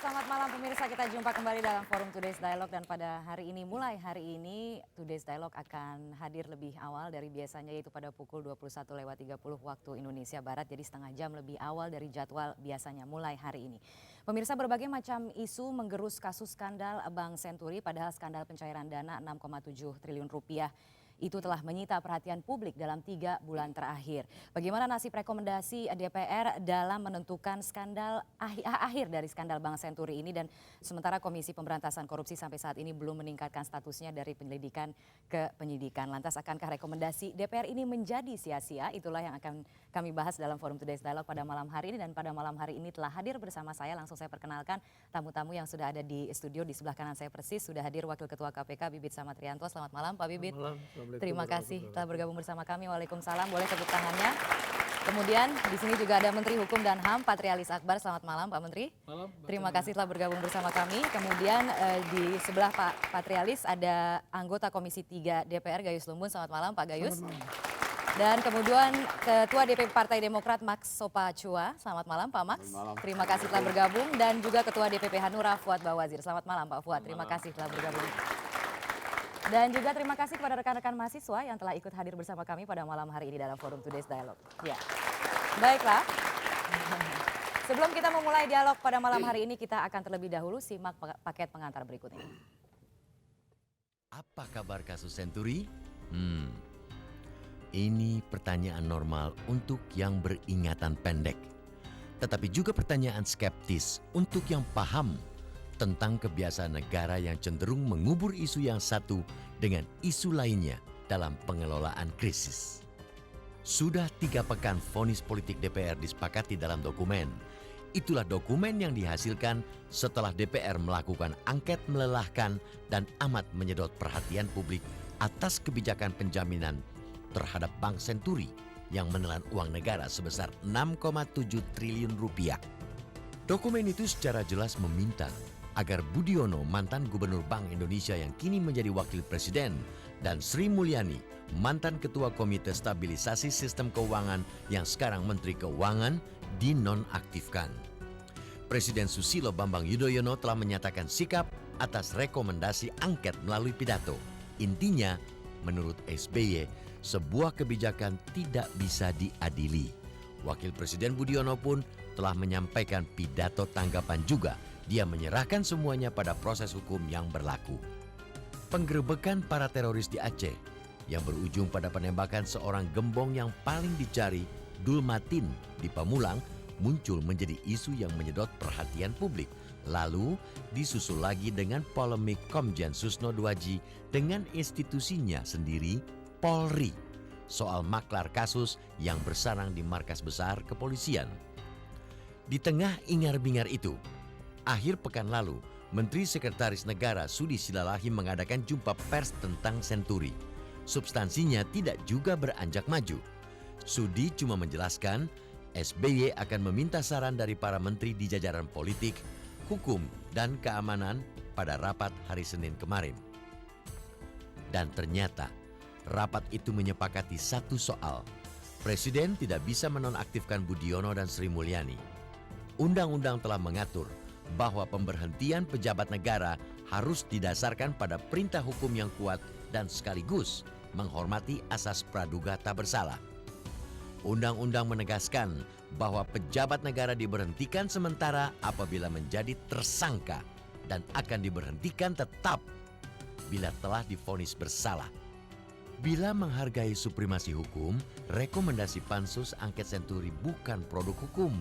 selamat malam pemirsa. Kita jumpa kembali dalam Forum Today's Dialogue dan pada hari ini, mulai hari ini Today's Dialogue akan hadir lebih awal dari biasanya, yaitu pada pukul 21.30 waktu Indonesia Barat. Jadi setengah jam lebih awal dari jadwal biasanya mulai hari ini. Pemirsa, berbagai macam isu menggerus kasus skandal Bank Senturi, padahal skandal pencairan dana 6,7 triliun rupiah itu telah menyita perhatian publik dalam 3 bulan terakhir. Bagaimana nasib rekomendasi DPR dalam menentukan skandal akhir dari skandal Bank Senturi ini, dan sementara Komisi Pemberantasan Korupsi sampai saat ini belum meningkatkan statusnya dari penyelidikan ke penyidikan. Lantas akankah rekomendasi DPR ini menjadi sia-sia? Itulah yang akan kami bahas dalam Forum Today's Dialogue pada malam hari ini, dan pada malam hari ini telah hadir bersama saya. Langsung saya perkenalkan tamu-tamu yang sudah ada di studio. Di sebelah kanan saya persis sudah hadir Wakil Ketua KPK Bibit Samatrianto. Selamat malam Pak Bibit. Malam. Terima kasih telah bergabung bersama kami. Waalaikumsalam. Boleh tepuk tangannya. Kemudian di sini juga ada Menteri Hukum dan HAM Patrialis Akbar. Selamat malam Pak Menteri. Malam. Terima kasih telah bergabung bersama kami. Kemudian di sebelah Pak Patrialis ada anggota Komisi 3 DPR Gayus Lumbun. Selamat malam Pak Gayus. Dan kemudian Ketua DPP Partai Demokrat Max Sopacua. Selamat malam Pak Max. Terima kasih telah bergabung. Dan juga Ketua DPP Hanura Fuad Bawazir. Selamat malam Pak Fuad. Terima kasih telah bergabung. Dan juga terima kasih kepada rekan-rekan mahasiswa yang telah ikut hadir bersama kami pada malam hari ini dalam Forum Today's Dialogue. Ya, baiklah. Sebelum kita memulai dialog pada malam hari ini, kita akan terlebih dahulu simak paket pengantar berikut ini. Apa kabar kasus Senturi? Ini pertanyaan normal untuk yang beringatan pendek. Tetapi juga pertanyaan skeptis untuk yang paham tentang kebiasaan negara yang cenderung mengubur isu yang satu dengan isu lainnya dalam pengelolaan krisis. Sudah 3 pekan vonis politik DPR disepakati dalam dokumen. Itulah dokumen yang dihasilkan setelah DPR melakukan angket melelahkan dan amat menyedot perhatian publik atas kebijakan penjaminan terhadap Bank Senturi yang menelan uang negara sebesar 6,7 triliun rupiah. Dokumen itu secara jelas meminta agar Budiono, mantan Gubernur Bank Indonesia yang kini menjadi Wakil Presiden, dan Sri Mulyani, mantan Ketua Komite Stabilisasi Sistem Keuangan yang sekarang Menteri Keuangan, dinonaktifkan. Presiden Susilo Bambang Yudhoyono telah menyatakan sikap atas rekomendasi angket melalui pidato. Intinya, menurut SBY, sebuah kebijakan tidak bisa diadili. Wakil Presiden Budiono pun telah menyampaikan pidato tanggapan juga. Dia menyerahkan semuanya pada proses hukum yang berlaku. Penggerebekan para teroris di Aceh yang berujung pada penembakan seorang gembong yang paling dicari, Dulmatin, di Pamulang, muncul menjadi isu yang menyedot perhatian publik. Lalu disusul lagi dengan polemik Komjen Susno Duaji dengan institusinya sendiri, Polri, soal maklar kasus yang bersarang di markas besar kepolisian. Di tengah ingar-bingar itu, akhir pekan lalu, Menteri Sekretaris Negara Sudi Silalahi mengadakan jumpa pers tentang Senturi. Substansinya tidak juga beranjak maju. Sudi cuma menjelaskan SBY akan meminta saran dari para menteri di jajaran politik, hukum, dan keamanan pada rapat hari Senin kemarin. Dan ternyata rapat itu menyepakati satu soal. Presiden tidak bisa menonaktifkan Budiono dan Sri Mulyani. Undang-undang telah mengatur bahwa pemberhentian pejabat negara harus didasarkan pada perintah hukum yang kuat dan sekaligus menghormati asas praduga tak bersalah. Undang-undang menegaskan bahwa pejabat negara diberhentikan sementara apabila menjadi tersangka dan akan diberhentikan tetap bila telah divonis bersalah. Bila menghargai supremasi hukum, rekomendasi Pansus Angket Senturi bukan produk hukum.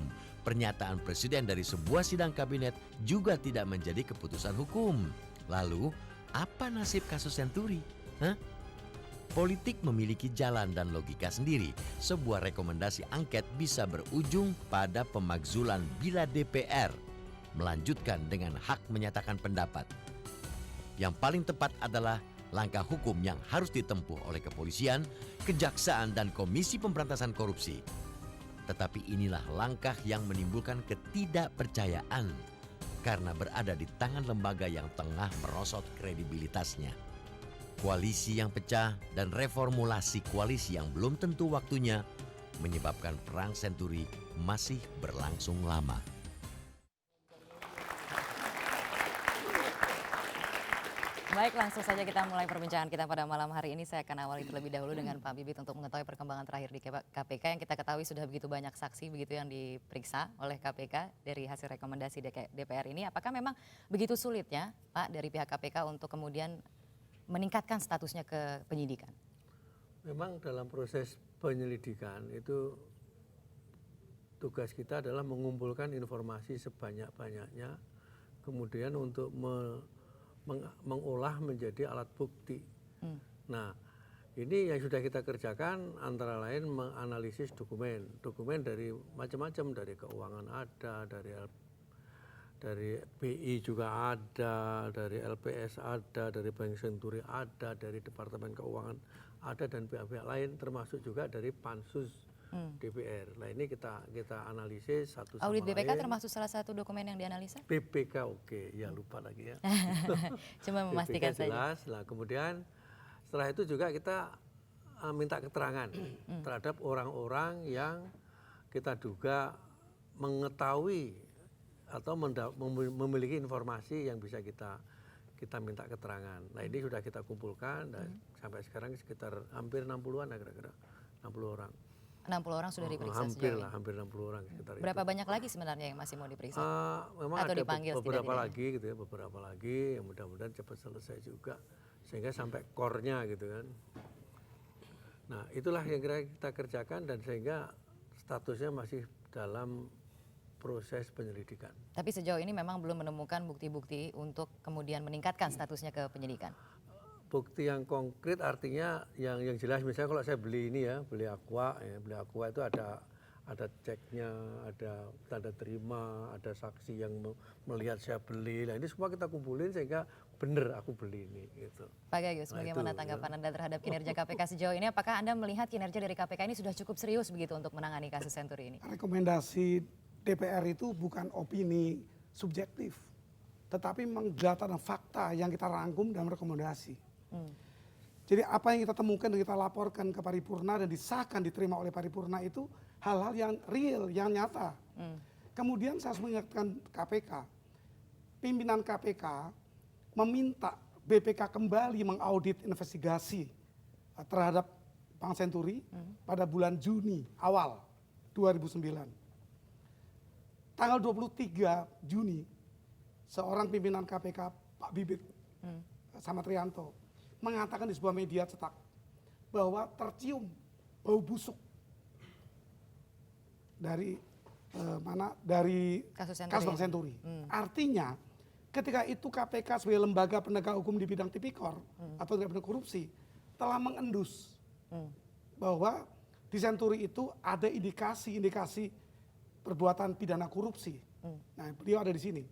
Pernyataan Presiden dari sebuah sidang kabinet juga tidak menjadi keputusan hukum. Lalu, apa nasib kasus Senturi? Politik memiliki jalan dan logika sendiri. Sebuah rekomendasi angket bisa berujung pada pemakzulan bila DPR melanjutkan dengan hak menyatakan pendapat. Yang paling tepat adalah langkah hukum yang harus ditempuh oleh kepolisian, kejaksaan, dan Komisi Pemberantasan Korupsi. Tetapi inilah langkah yang menimbulkan ketidakpercayaan karena berada di tangan lembaga yang tengah merosot kredibilitasnya. Koalisi yang pecah dan reformulasi koalisi yang belum tentu waktunya menyebabkan perang Senturi masih berlangsung lama. Baik, langsung saja kita mulai perbincangan kita pada malam hari ini. Saya akan awali terlebih dahulu dengan Pak Bibit untuk mengetahui perkembangan terakhir di KPK yang kita ketahui sudah begitu banyak saksi begitu yang diperiksa oleh KPK dari hasil rekomendasi DPR ini. Apakah memang begitu sulitnya Pak dari pihak KPK untuk kemudian meningkatkan statusnya ke penyidikan? Memang dalam proses penyelidikan itu tugas kita adalah mengumpulkan informasi sebanyak-banyaknya, kemudian untuk mengolah menjadi alat bukti. Nah, ini yang sudah kita kerjakan antara lain menganalisis dokumen dari macam-macam, dari keuangan ada, dari BI juga ada, dari LPS ada, dari Bank Senturi ada, dari Departemen Keuangan ada, dan pihak-pihak lain termasuk juga dari Pansus DPR. Nah ini kita analisis satu sama lain. Audit BPK termasuk salah satu dokumen yang dianalisa? BPK oke, ya lupa lagi ya. Cuma memastikan BPK jelas. saja. Nah kemudian setelah itu juga kita minta keterangan terhadap orang-orang yang kita duga mengetahui atau memiliki informasi yang bisa kita minta keterangan. Nah ini sudah kita kumpulkan dan sampai sekarang sekitar hampir 60-an kira-kira 60 orang. 60 orang sudah diperiksa sejauh ini. Hampir 60 orang sekitar Berapa itu. banyak lagi sebenarnya yang masih mau diperiksa? Memang Atau ada dipanggil beberapa setidaknya? lagi gitu ya, beberapa lagi yang mudah-mudahan cepat selesai juga sehingga sampai core-nya gitu kan. Nah itulah yang kira kita kerjakan dan sehingga statusnya masih dalam proses penyelidikan. Tapi sejauh ini memang belum menemukan bukti-bukti untuk kemudian meningkatkan statusnya ke penyidikan. Bukti yang konkret artinya yang jelas, misalnya kalau saya beli ini ya, beli aqua itu ada ceknya, ada tanda terima, ada saksi yang melihat saya beli. Nah ini semua kita kumpulin sehingga benar aku beli ini gitu. Pak Gayus, bagaimana tanggapan Anda terhadap kinerja KPK sejauh ini? Apakah Anda melihat kinerja dari KPK ini sudah cukup serius begitu untuk menangani kasus Senturi ini? Rekomendasi DPR itu bukan opini subjektif, tetapi memang data dan fakta yang kita rangkum dalam rekomendasi. Jadi apa yang kita temukan dan kita laporkan ke paripurna dan disahkan diterima oleh paripurna itu hal-hal yang real, yang nyata. Kemudian saya harus mengingatkan KPK, pimpinan KPK meminta BPK kembali mengaudit investigasi terhadap Bank Senturi pada bulan Juni awal 2009. Tanggal 23 Juni, seorang pimpinan KPK, Pak Bibit Samatrianto, mengatakan di sebuah media cetak bahwa tercium bau busuk dari kasus Bank Senturi. Artinya ketika itu KPK sebagai lembaga penegak hukum di bidang tipikor atau tindak pidana korupsi telah mengendus bahwa di Senturi itu ada indikasi perbuatan pidana korupsi. Nah, beliau ada di sini.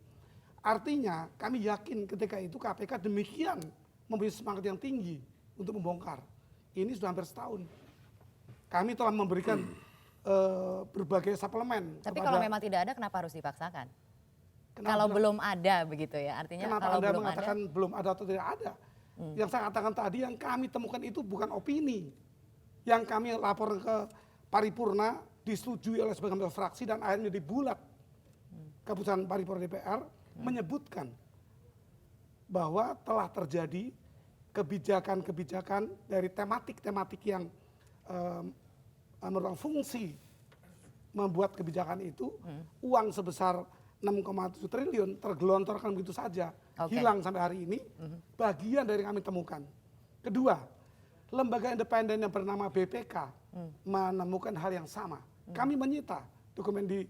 Artinya kami yakin ketika itu KPK demikian mempunyai semangat yang tinggi untuk membongkar. Ini sudah hampir setahun. Kami telah memberikan berbagai suplemen. Tapi kalau memang tidak ada, kenapa harus dipaksakan? Kenapa Kalau belum ada begitu ya, artinya kenapa kalau Anda belum mengatakan ada. belum ada atau tidak ada? Yang saya katakan tadi, yang kami temukan itu bukan opini. Yang kami lapor ke paripurna, disetujui oleh sebagian fraksi dan akhirnya dibulat. Keputusan paripurna DPR menyebutkan bahwa telah terjadi kebijakan-kebijakan dari tematik-tematik yang merupakan fungsi membuat kebijakan itu, uang sebesar 6,7 triliun tergelontorkan begitu saja, hilang sampai hari ini, bagian dari yang kami temukan. Kedua, lembaga independen yang bernama BPK menemukan hal yang sama. Kami menyita dokumen di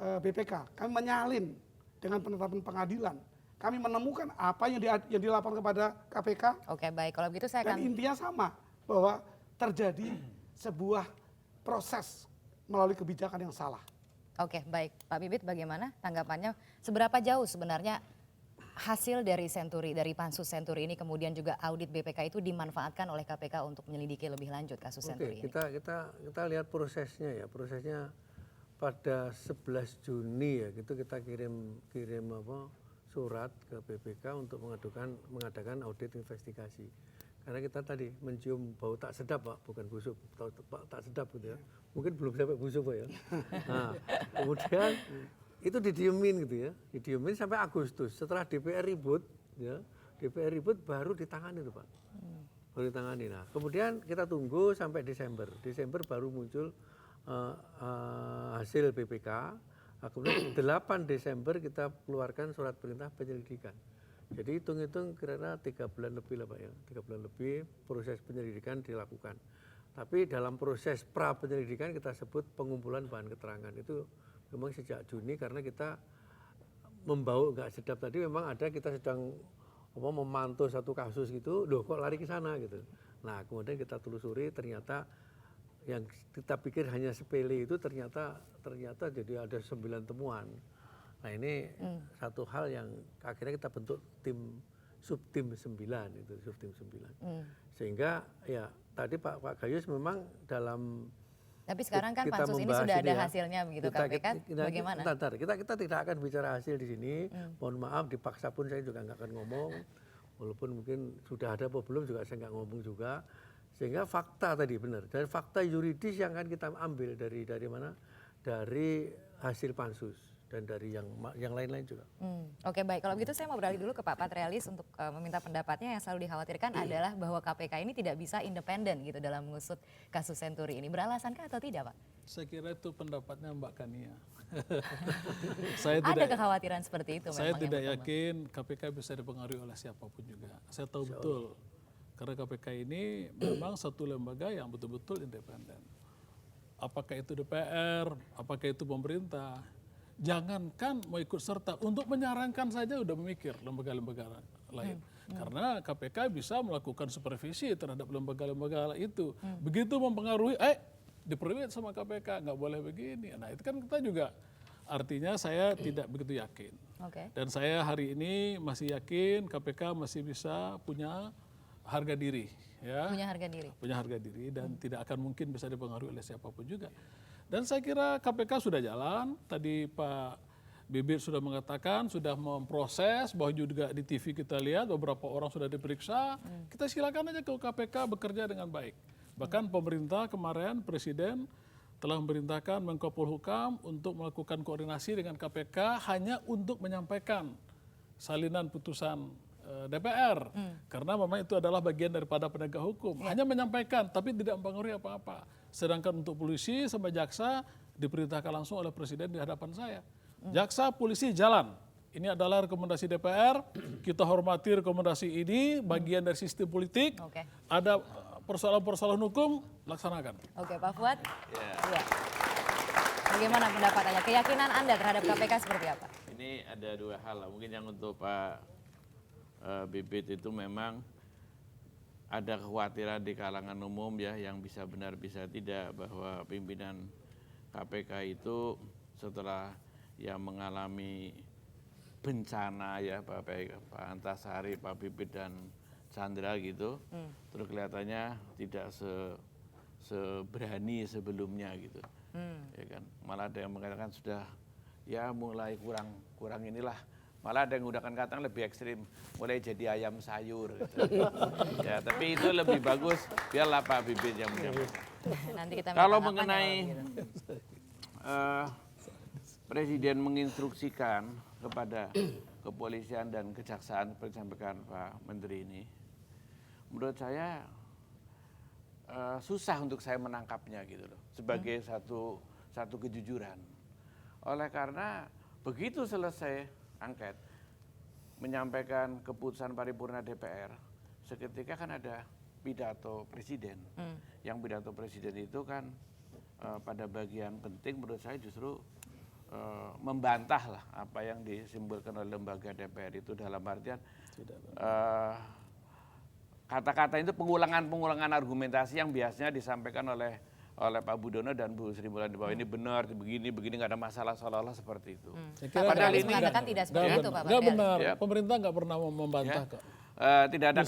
BPK, kami menyalin dengan penetapan pengadilan. Kami menemukan apa yang dilaporkan kepada KPK. Oke, baik. Kalau begitu saya Dan akan intinya sama, bahwa terjadi sebuah proses melalui kebijakan yang salah. Oke, baik. Pak Bibit, bagaimana tanggapannya? Seberapa jauh sebenarnya hasil dari Senturi, dari Pansus Senturi ini kemudian juga audit BPK itu dimanfaatkan oleh KPK untuk menyelidiki lebih lanjut kasus Senturi ini? Kita lihat prosesnya ya. Prosesnya pada 11 Juni ya, gitu kita kirim surat ke BPK untuk mengadakan audit investigasi. Karena kita tadi mencium bau tak sedap Pak, bukan busuk, tak sedap gitu ya. Mungkin belum sampai busuk Pak ya. Nah, kemudian itu didiemin gitu ya, didiemin sampai Agustus. Setelah DPR ribut ya, DPR ribut baru ditangani tuh Pak. Baru ditangani. Nah, kemudian kita tunggu sampai Desember. Desember baru muncul hasil BPK. Nah, kemudian 8 Desember kita keluarkan surat perintah penyelidikan. Jadi hitung-hitung kira-kira 3 bulan lebih lah Pak ya. 3 bulan lebih proses penyelidikan dilakukan. Tapi dalam proses pra penyelidikan kita sebut pengumpulan bahan keterangan. Itu memang sejak Juni karena kita membau nggak sedap tadi memang ada kita sedang memantau satu kasus gitu, loh kok lari ke sana gitu. Nah kemudian kita telusuri ternyata yang kita pikir hanya sepele itu ternyata jadi ada 9 temuan. Nah ini satu hal yang akhirnya kita bentuk subtim 9 itu subtim 9. Sehingga ya tadi Pak Gayus memang dalam tapi sekarang kan pansus ini sudah ada hasilnya begitu KPK, bagaimana? Kita tidak akan bicara hasil di sini. Mohon maaf dipaksa pun saya juga nggak akan ngomong. Walaupun mungkin sudah ada apa belum juga saya nggak ngomong juga. Sehingga fakta tadi benar. Dan fakta yuridis yang akan kita ambil dari mana? Dari hasil pansus dan dari yang lain-lain juga. Oke baik, kalau begitu saya mau beralih dulu ke Pak Patrialis untuk meminta pendapatnya. Yang selalu dikhawatirkan adalah bahwa KPK ini tidak bisa independen gitu dalam mengusut kasus Senturi ini. Beralasankah atau tidak Pak? Saya kira itu pendapatnya Mbak Kania. Ada kekhawatiran seperti itu saya memang tidak yakin KPK bisa dipengaruhi oleh siapapun juga. Saya tahu betul karena KPK ini memang satu lembaga yang betul-betul independen. Apakah itu DPR, apakah itu pemerintah, jangankan mau ikut serta, untuk menyarankan saja udah memikir lembaga-lembaga lain. Karena KPK bisa melakukan supervisi terhadap lembaga-lembaga itu. Begitu mempengaruhi, diperluin sama KPK, nggak boleh begini. Nah itu kan kita juga, artinya saya tidak begitu yakin. Dan saya hari ini masih yakin KPK masih bisa punya harga diri. Ya, punya harga diri dan tidak akan mungkin bisa dipengaruhi oleh siapapun juga. Dan saya kira KPK sudah jalan, tadi Pak Bibit sudah mengatakan, sudah memproses, bahwa juga di TV kita lihat beberapa orang sudah diperiksa, kita silakan aja ke KPK bekerja dengan baik. Bahkan pemerintah kemarin, Presiden telah memerintahkan Menko Polhukam untuk melakukan koordinasi dengan KPK hanya untuk menyampaikan salinan putusan DPR, karena memang itu adalah bagian daripada penegak hukum. Hanya menyampaikan, tapi tidak mempengaruhi apa-apa. Sedangkan untuk polisi sama jaksa diperintahkan langsung oleh Presiden di hadapan saya. Jaksa, polisi jalan. Ini adalah rekomendasi DPR, kita hormati rekomendasi ini, bagian dari sistem politik. Ada persoalan-persoalan hukum, laksanakan. Oke, Pak Fuad. Ya. Bagaimana pendapat Anda? Keyakinan Anda terhadap KPK seperti apa? Ini ada dua hal lah. Mungkin yang untuk Pak Bibit itu memang ada kekhawatiran di kalangan umum ya, yang bisa benar bisa tidak, bahwa pimpinan KPK itu setelah yang mengalami bencana ya, Pak Antasari, Pak Bibit dan Chandra gitu, terus kelihatannya tidak seberani sebelumnya gitu, ya kan. Malah ada yang mengatakan sudah ya mulai kurang inilah. Malah ada yang menggunakan kata lebih ekstrim, mulai jadi ayam sayur. Gitu. Ya, tapi itu lebih bagus, biarlah Pak Bibit yang menyampaikan. Kalau mengenai Presiden menginstruksikan kepada kepolisian dan kejaksaan, seperti disampaikan Pak Menteri ini, menurut saya susah untuk saya menangkapnya gitu loh, sebagai satu kejujuran. Oleh karena begitu selesai angket, menyampaikan keputusan paripurna DPR, seketika kan ada pidato presiden. Yang pidato presiden itu kan pada bagian penting menurut saya justru membantah lah apa yang disimbolkan oleh lembaga DPR itu, dalam artian kata-kata itu pengulangan argumentasi yang biasanya disampaikan oleh Pak Budono dan Bu Sri Mulyani, bahwa ini benar, begini nggak ada masalah, seolah-olah seperti itu. Padahal ini mengatakan tidak seperti itu, Pak. Nggak benar, ya. Pemerintah nggak pernah membantah kok. Tidak ada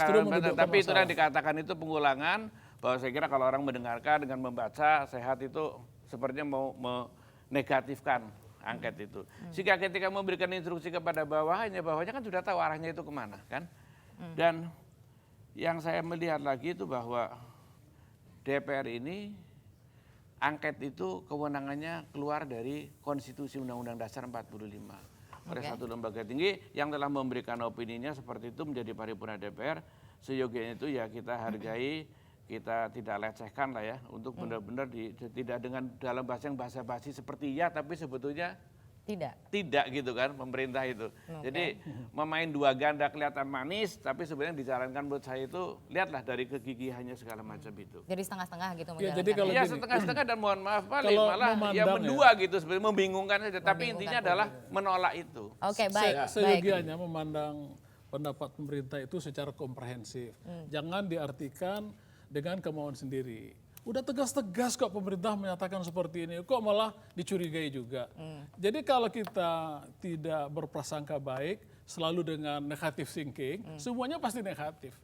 tapi itu yang dikatakan itu pengulangan, bahwa saya kira kalau orang mendengarkan dengan membaca sehat itu sepertinya mau menegatifkan angket itu. Sehingga ketika memberikan instruksi kepada bawahnya kan sudah tahu arahnya itu kemana kan. Dan yang saya melihat lagi itu bahwa DPR ini angket itu kewenangannya keluar dari Konstitusi Undang-Undang Dasar 45. oleh satu lembaga tinggi yang telah memberikan opininya seperti itu menjadi paripurna DPR. Seyogianya itu ya kita hargai, kita tidak lecehkan lah ya, untuk benar-benar tidak dengan dalam bahasa yang basa-basi seperti ya, tapi sebetulnya tidak gitu kan pemerintah itu. Jadi memain dua ganda kelihatan manis, tapi sebenarnya dijalankan menurut saya itu, lihatlah dari kegigihannya segala macam itu. Jadi setengah-setengah gitu Ya, jadi menjalankan. kalau Iya gini, setengah-setengah dan mohon maaf malah ya memandang berdua gitu sebenarnya membingungkan saja. Tapi intinya adalah menolak itu. Oke, baik. Seyogianya memandang pendapat pemerintah itu secara komprehensif. Jangan diartikan dengan kemauan sendiri. Udah tegas-tegas kok pemerintah menyatakan seperti ini, kok malah dicurigai juga. Jadi kalau kita tidak berprasangka baik, selalu dengan negatif thinking, semuanya pasti negatif.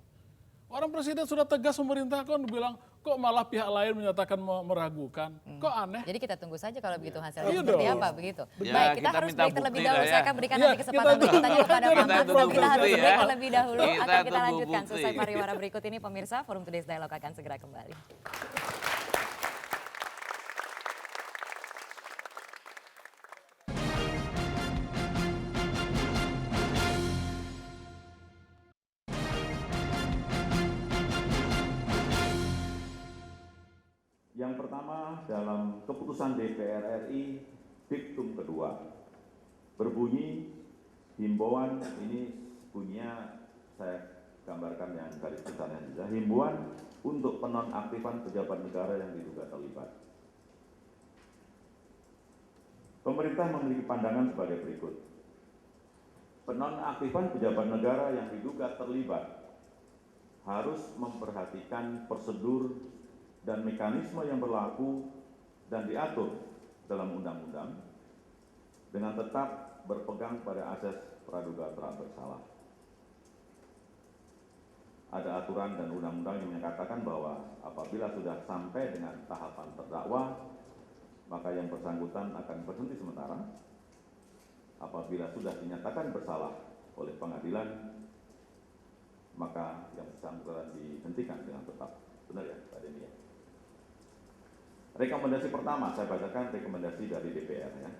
Orang presiden sudah tegas pemerintah kan bilang, kok malah pihak lain menyatakan meragukan. Kok aneh? Jadi kita tunggu saja kalau begitu hasilnya Iya seperti dong. apa begitu. Ya, Baik, kita kita harus minta break terlebih bukti dahulu. lah Saya ya. akan berikan Iya, nanti kesempatan kita bertanya kepada Pak kita Mahfud. tunggu Kita harus bukti break ya. terlebih dahulu. Kita Akan kita tunggu lanjutkan. bukti. Selesai pariwara berikut ini pemirsa, Forum Today's Dialogue akan segera kembali. Yang pertama dalam keputusan DPR RI diktum kedua berbunyi himbauan, ini bunyinya saya gambarkan yang garis besarnya saja, himbauan untuk penonaktifan pejabat negara yang diduga terlibat. Pemerintah memiliki pandangan sebagai berikut. Penonaktifan pejabat negara yang diduga terlibat harus memperhatikan prosedur dan mekanisme yang berlaku dan diatur dalam undang-undang dengan tetap berpegang pada asas praduga tak bersalah. Ada aturan dan undang-undang yang menyatakan bahwa apabila sudah sampai dengan tahapan terdakwa, maka yang bersangkutan akan berhenti sementara. Apabila sudah dinyatakan bersalah oleh pengadilan, maka yang bersangkutan dihentikan dengan tetap. Benar ya, Pak Denny ya? Rekomendasi pertama, saya bacakan rekomendasi dari DPR ya.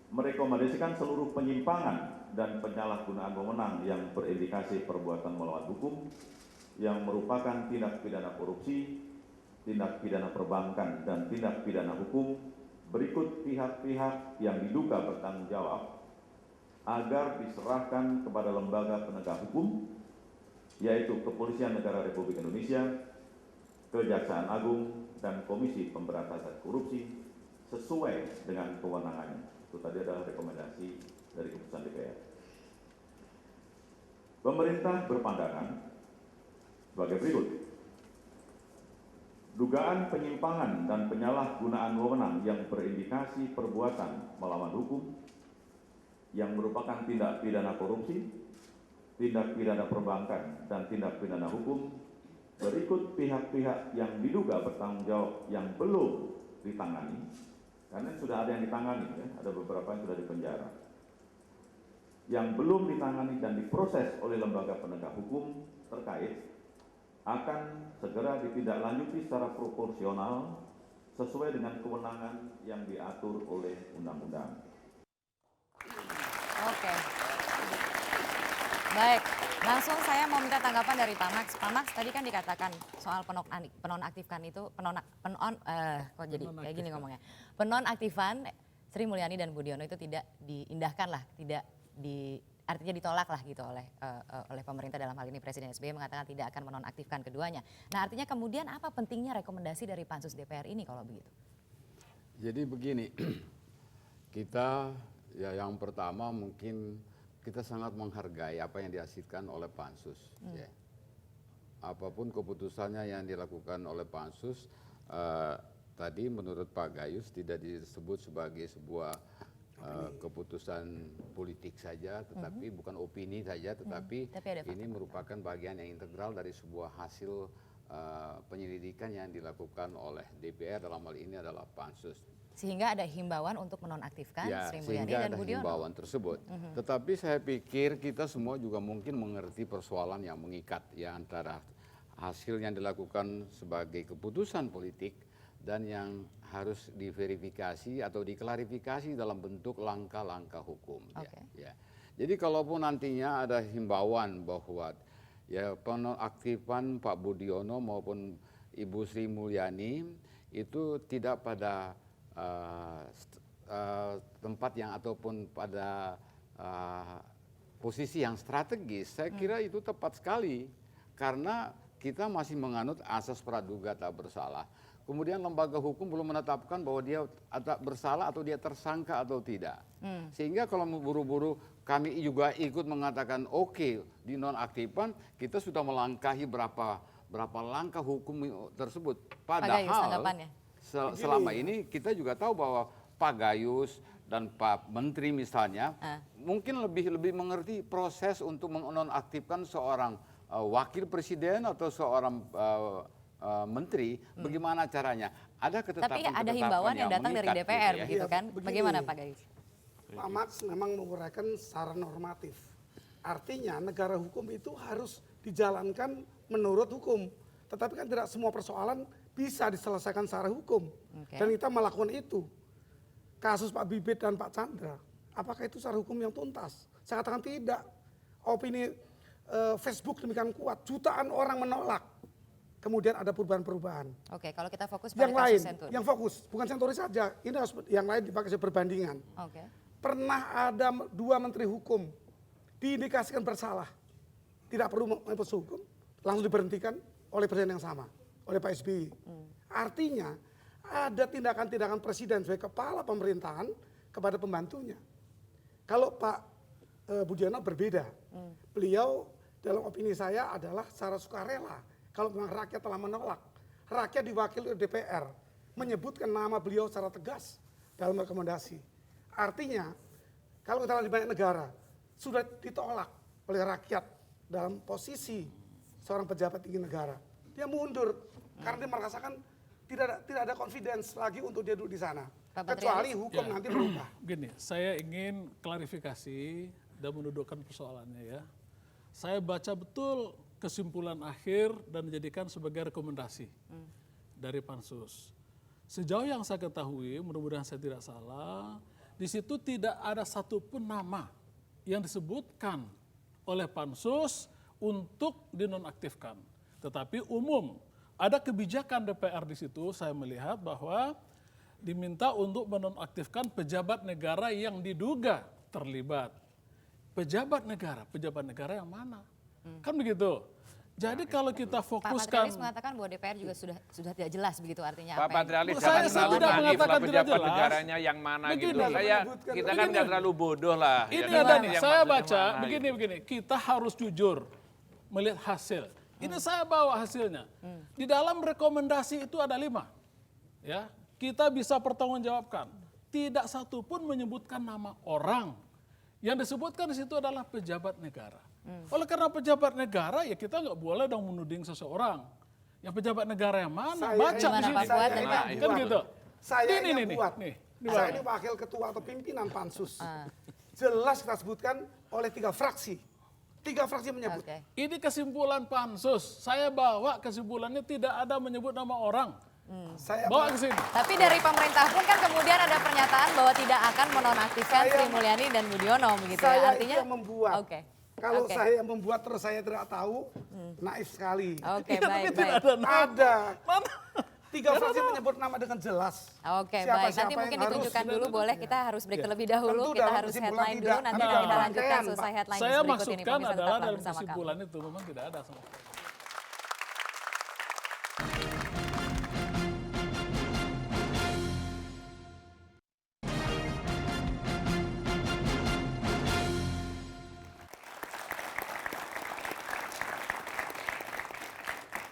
Merekomendasikan seluruh penyimpangan dan penyalahgunaan wewenang yang berindikasi perbuatan melawan hukum, yang merupakan tindak pidana korupsi, tindak pidana perbankan, dan tindak pidana hukum, berikut pihak-pihak yang diduga bertanggung jawab, agar diserahkan kepada lembaga penegak hukum, yaitu Kepolisian Negara Republik Indonesia, Kejaksaan Agung, dan Komisi Pemberantasan Korupsi sesuai dengan kewenangannya. Itu tadi adalah rekomendasi dari keputusan DPR. Pemerintah berpandangan sebagai berikut. Dugaan penyimpangan dan penyalahgunaan wewenang yang berindikasi perbuatan melawan hukum, yang merupakan tindak pidana korupsi, tindak pidana perbankan, dan tindak pidana hukum, berikut pihak-pihak yang diduga bertanggung jawab yang belum ditangani, karena sudah ada yang ditangani, ya, ada beberapa yang sudah dipenjara, yang belum ditangani dan diproses oleh lembaga penegak hukum terkait, akan segera ditindaklanjuti secara proporsional sesuai dengan kewenangan yang diatur oleh undang-undang. Oke. Baik, langsung saya mau minta tanggapan dari Pak Max. Pak Max tadi kan dikatakan soal penonaktifkan itu, kok jadi kayak gini ngomongnya. Penonaktifan Sri Mulyani dan Budiono itu tidak diindahkan lah, artinya ditolak lah gitu oleh pemerintah, dalam hal ini Presiden SBY mengatakan tidak akan menonaktifkan keduanya. Nah artinya kemudian apa pentingnya rekomendasi dari Pansus DPR ini kalau begitu? Jadi begini, kita ya yang pertama mungkin kita sangat menghargai apa yang dihasilkan oleh Pansus. Ya. Apapun keputusannya yang dilakukan oleh Pansus, tadi menurut Pak Gayus tidak disebut sebagai sebuah keputusan politik saja, tetapi bukan opini saja, tetapi ini merupakan bagian yang integral dari sebuah hasil penyelidikan yang dilakukan oleh DPR, dalam hal ini adalah Pansus. Sehingga ada himbauan untuk menonaktifkan Ya, Sri Mulyani sehingga dan ada Budiono. himbauan tersebut. Tetapi saya pikir kita semua juga mungkin mengerti persoalan yang mengikat ya, antara hasil yang dilakukan sebagai keputusan politik dan yang harus diverifikasi atau diklarifikasi dalam bentuk langkah-langkah hukum. Ya. Jadi kalaupun nantinya ada himbauan bahwa ya penonaktifan Pak Budiono maupun Ibu Sri Mulyani itu tidak pada tempat yang ataupun pada posisi yang strategis, saya kira itu tepat sekali karena kita masih menganut asas praduga tak bersalah. Kemudian lembaga hukum belum menetapkan bahwa dia bersalah atau dia tersangka atau tidak. Sehingga kalau buru-buru kami juga ikut mengatakan oke, dinonaktifkan, kita sudah melangkahi berapa langkah hukum tersebut. Padahal selama ini kita juga tahu bahwa Pak Gayus dan Pak Menteri misalnya mungkin lebih mengerti proses untuk menonaktifkan seorang wakil presiden atau seorang menteri, bagaimana caranya? Ada ketetapan. Tapi ada himbauan yang datang dari DPR, ya. begitu kan? Begini, Bagaimana Pak Gayus? Pak Max memang menguraikan secara normatif. Artinya negara hukum itu harus dijalankan menurut hukum. Tetapi kan tidak semua persoalan bisa diselesaikan secara hukum. Dan kita melakukan itu. Kasus Pak Bibit dan Pak Chandra, apakah itu secara hukum yang tuntas? Saya katakan tidak. Opini Facebook demikian kuat, jutaan orang menolak. Kemudian ada perubahan-perubahan. Oke, kalau kita fokus pada yang kasus lain, Senturi. yang fokus, bukan Senturi saja. Ini harus yang lain dipakai sebagai perbandingan. Oke. Pernah ada 2 menteri hukum diindikasikan bersalah, tidak perlu proses hukum, langsung diberhentikan oleh presiden yang sama, oleh Pak SBY. Artinya ada tindakan-tindakan presiden sebagai kepala pemerintahan kepada pembantunya. Kalau Pak Budiono berbeda, beliau dalam opini saya adalah secara sukarela. Kalau memang rakyat telah menolak, rakyat diwakili oleh DPR, menyebutkan nama beliau secara tegas dalam rekomendasi. Artinya, kalau kita lihat di banyak negara, sudah ditolak oleh rakyat dalam posisi seorang pejabat tinggi negara. Dia mundur, karena dia merasakan tidak ada confidence lagi untuk dia duduk di sana. Kecuali hukum nanti berubah. Gini, saya ingin klarifikasi dan mendudukkan persoalannya ya. Saya baca betul kesimpulan akhir dan dijadikan sebagai rekomendasi dari Pansus. Sejauh yang saya ketahui, mudah-mudahan saya tidak salah, di situ tidak ada satupun nama yang disebutkan oleh Pansus untuk dinonaktifkan. Tetapi umum, ada kebijakan DPR di situ, saya melihat bahwa diminta untuk menonaktifkan pejabat negara yang diduga terlibat. Pejabat negara yang mana? Kan begitu. Jadi kalau kita Pak fokuskan, Patrialis mengatakan bahwa DPR juga sudah tidak jelas begitu artinya Pak apa yang Patrialis Saya jangan tidak terlalu naif lah mengatakan tidak pejabat jelas. negaranya yang mana Begini. gitu. Kita kan nggak terlalu bodoh lah. ini Ya, ada nanti nih, yang saya maksudnya baca mana gitu. begini, kita harus jujur melihat hasil. Ini saya bawa hasilnya. Di dalam rekomendasi itu ada 5. Ya, kita bisa pertanggungjawabkan. Tidak satu pun menyebutkan nama orang. Yang disebutkan di situ adalah pejabat negara. Oleh karena pejabat negara, ya kita nggak boleh dong menuding seseorang. Yang pejabat negara yang mana? Baca di Gimana sini. Pak Fuad dan Pak? Kan gitu. Saya Ini, yang buat. nih. Saya ini wakil ketua atau pimpinan Pansus. Jelas kita sebutkan oleh 3 fraksi. 3 fraksi menyebut. Oke. Ini kesimpulan Pansus. Saya bawa kesimpulannya tidak ada menyebut nama orang. Saya Bawa ke sini. Tapi dari pemerintah pun kan kemudian ada pernyataan bahwa tidak akan menonaktifkan Sri Mulyani dan Budiono begitu ya. saya Artinya yang membuat. Oke. Kalau Oke. saya yang membuat terus saya tidak tahu, naif sekali. Oke, baik, baik. Ada. Mana? 3 fraksi menyebut nama dengan jelas. Oke, Siapa- baik. Nanti siapa mungkin yang harus. ditunjukkan dulu boleh. Kita harus break terlebih dahulu. Tentu Kita dalam harus kesimpulan headline dulu. tidak Nanti ada kita lanjutkan rangkaian, selesai Pak. headline Saya berikut ini. masukkan Pemirsa adalah tetaplah dalam bersama kami. kesimpulan itu memang tidak ada sama sekali.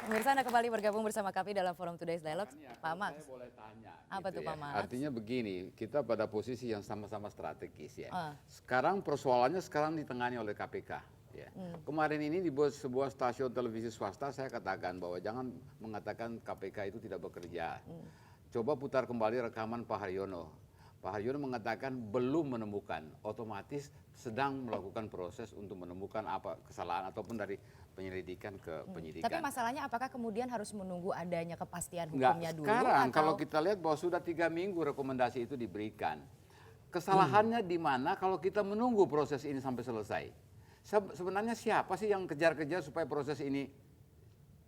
Pemirsa Anda kembali bergabung bersama kami dalam Forum Today's Dialogue. Pak Max, Saya boleh tanya. Apa tuh, Pak Max? Artinya begini, kita pada posisi yang sama-sama strategis ya. Ah. Sekarang persoalannya ditangani oleh KPK. Ya. Kemarin ini di sebuah stasiun televisi swasta saya katakan bahwa jangan mengatakan KPK itu tidak bekerja. Coba putar kembali rekaman Pak Haryono. Pak Haryono mengatakan belum menemukan, otomatis sedang melakukan proses untuk menemukan apa kesalahan ataupun dari penyelidikan ke penyidikan. Tapi masalahnya apakah kemudian harus menunggu adanya kepastian Enggak, hukumnya dulu? sekarang Atau... kalau kita lihat bahwa sudah 3 minggu rekomendasi itu diberikan. Kesalahannya di mana kalau kita menunggu proses ini sampai selesai? Sebenarnya siapa sih yang kejar-kejar supaya proses ini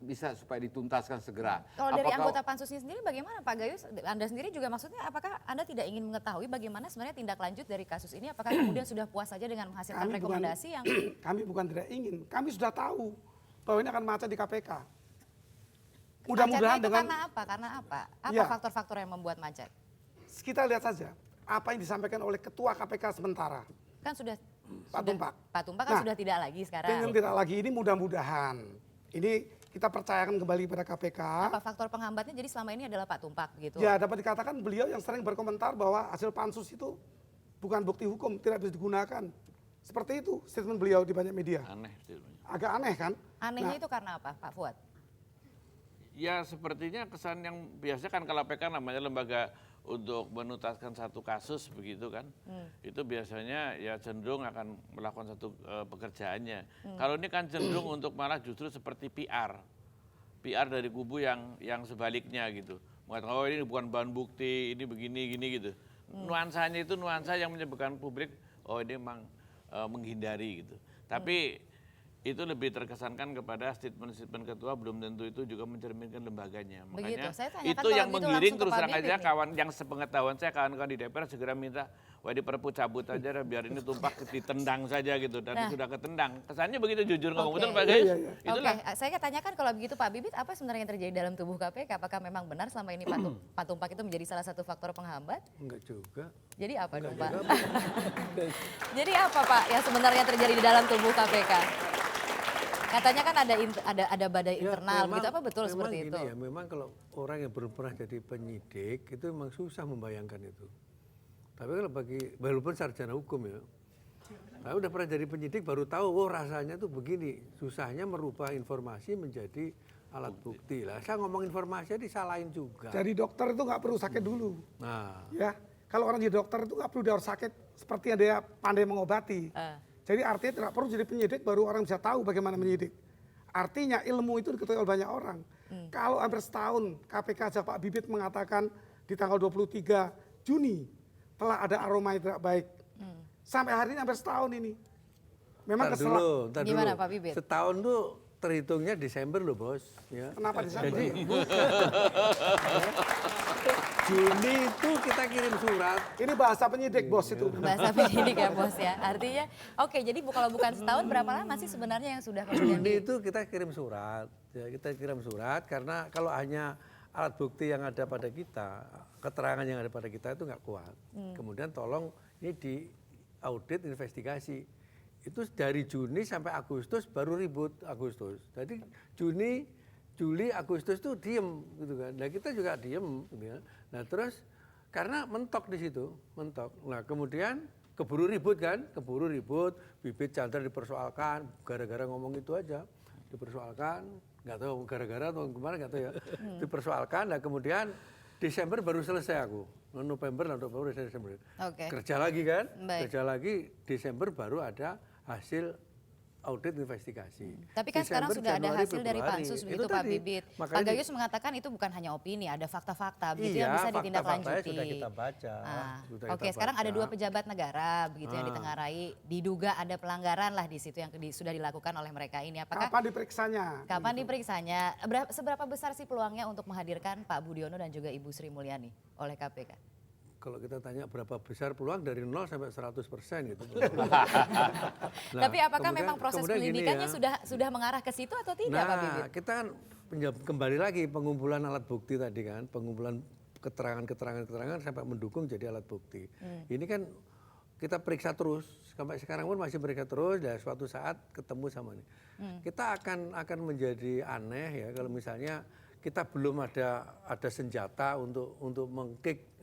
bisa supaya dituntaskan segera? Kalau dari anggota pansusnya sendiri bagaimana Pak Gayus? Anda sendiri juga maksudnya apakah Anda tidak ingin mengetahui bagaimana sebenarnya tindak lanjut dari kasus ini? Apakah kemudian sudah puas saja dengan menghasilkan rekomendasi yang... Kami bukan tidak ingin, kami sudah tahu bahwa ini akan macet di KPK. Mudah-mudahan Macetnya itu dengan... karena apa? Karena apa? Apa Ya. faktor-faktor yang membuat macet? Kita lihat saja apa yang disampaikan oleh Ketua KPK sementara. Kan sudah Pak Tumpak. Pak Tumpak kan Nah, sudah tidak lagi sekarang. Dengan tidak lagi ini mudah-mudahan. Ini kita percayakan kembali pada KPK. Apa faktor penghambatnya jadi selama ini adalah Pak Tumpak gitu? Ya dapat dikatakan beliau yang sering berkomentar bahwa hasil pansus itu bukan bukti hukum, tidak bisa digunakan. Seperti itu statement beliau di banyak media. Aneh statementnya. Agak aneh kan? Anehnya Nah, itu karena apa Pak Fuad? Ya sepertinya kesan yang biasa kan kalau PK namanya lembaga untuk menuntaskan satu kasus begitu kan. Itu biasanya ya cenderung akan melakukan satu pekerjaannya. Kalau ini kan cenderung untuk malah justru seperti PR. PR dari kubu yang sebaliknya gitu. Mengatakan oh ini bukan bahan bukti, ini begini gini gitu. Nuansanya itu nuansa yang menyebabkan publik oh ini memang menghindari gitu. Tapi itu lebih terkesankan kepada statement-statement ketua belum tentu itu juga mencerminkan lembaganya. Begitu. Makanya Saya tanyakan itu kalau yang gitu menggiring langsung ke terus Pak terang Bibit aja nih. kawan yang sepengetahuan saya kawan-kawan di DPR segera minta wah di perpu cabut aja dah, biar ini Tumpak ditendang saja gitu dan sudah ketendang. Kesannya begitu jujur ngomong betul Pak Gayus. Itulah. Oke, saya tanyakan kalau begitu Pak Bibit apa sebenarnya yang terjadi dalam tubuh KPK? Apakah memang benar selama ini Pak Tumpak itu menjadi salah satu faktor penghambat? Enggak juga. Jadi apa dong Pak? Jadi apa Pak yang sebenarnya terjadi di dalam tubuh KPK? Katanya kan ada badai Ya, internal, memang- gitu apa betul memang seperti gini itu? Ya, memang kalau orang yang belum pernah jadi penyidik itu memang susah membayangkan itu. Tapi kalau walaupun sarjana hukum ya, tapi udah pernah jadi penyidik baru tahu, oh rasanya tuh begini, susahnya merubah informasi menjadi alat bukti lah. Saya ngomong informasi disalahin juga. jadi dokter itu nggak perlu sakit dulu. Nah, Ya, kalau orang jadi dokter itu nggak perlu dia harus sakit seperti yang dia pandai mengobati. Jadi artinya tidak perlu jadi penyidik baru orang bisa tahu bagaimana menyidik. Artinya ilmu itu diketahui oleh banyak orang. Kalau hampir setahun KPK aja Pak Bibit mengatakan di tanggal 23 Juni telah ada aroma yang tidak baik. Sampai hari ini hampir setahun ini. Memang ntar dulu. Gimana, Pak Bibit? Setahun tuh terhitungnya Desember loh bos. Ya. Kenapa Desember? Jadi Juni itu kita kirim surat. Ini bahasa penyidik bos itu. Bahasa penyidik ya bos ya. Artinya, oke jadi kalau bukan setahun berapa lama sih sebenarnya yang sudah kemudian Juni itu kita kirim surat. Ya, kita kirim surat karena kalau hanya alat bukti yang ada pada kita, keterangan yang ada pada kita itu nggak kuat. Kemudian tolong ini di audit investigasi. Itu dari Juni sampai Agustus baru ribut Agustus. Jadi Juni, Juli, Agustus itu diem gitu kan. Nah kita juga diem gitu ya. Nah terus karena mentok di situ, mentok. Nah kemudian keburu ribut kan, keburu ribut, Bibit Chandra dipersoalkan, gara-gara ngomong itu aja, dipersoalkan, nggak tahu gara-gara atau kemana nggak tahu ya, dipersoalkan. Nah kemudian Desember baru selesai aku, November, Desember. Oke. Kerja lagi kan, Baik. kerja lagi Desember baru ada hasil audit investigasi. Tapi kan sekarang Desember, sudah ada Januari, hasil dari Februari. pansus Itu begitu Pak tadi. Bibit. Makanya Pak Gayus mengatakan itu bukan hanya opini, ada fakta-fakta begitu Iya, yang bisa fakta-faktanya ditindaklanjuti. sudah kita baca. Sudah Oke, kita sekarang ada baca. 2 pejabat negara begitu yang ditengarai, diduga ada pelanggaran lah di situ yang sudah dilakukan oleh mereka ini. Apakah Kapan diperiksanya? kapan diperiksanya? Seberapa besar sih peluangnya untuk menghadirkan Pak Budiono dan juga Ibu Sri Mulyani oleh KPK? Kalau kita tanya berapa besar peluang dari 0 sampai 100% gitu. Nah, Tapi apakah kemudian- memang proses kemudian gini penyelidikannya ya. sudah mengarah ke situ atau tidak Pak Bibit? Nah, kita kan kembali lagi pengumpulan alat bukti tadi kan, pengumpulan keterangan sampai mendukung jadi alat bukti. Ini kan kita periksa terus, sampai sekarang pun masih periksa terus, dan suatu saat ketemu sama ini. Kita akan menjadi aneh ya kalau misalnya kita belum ada senjata untuk mengkick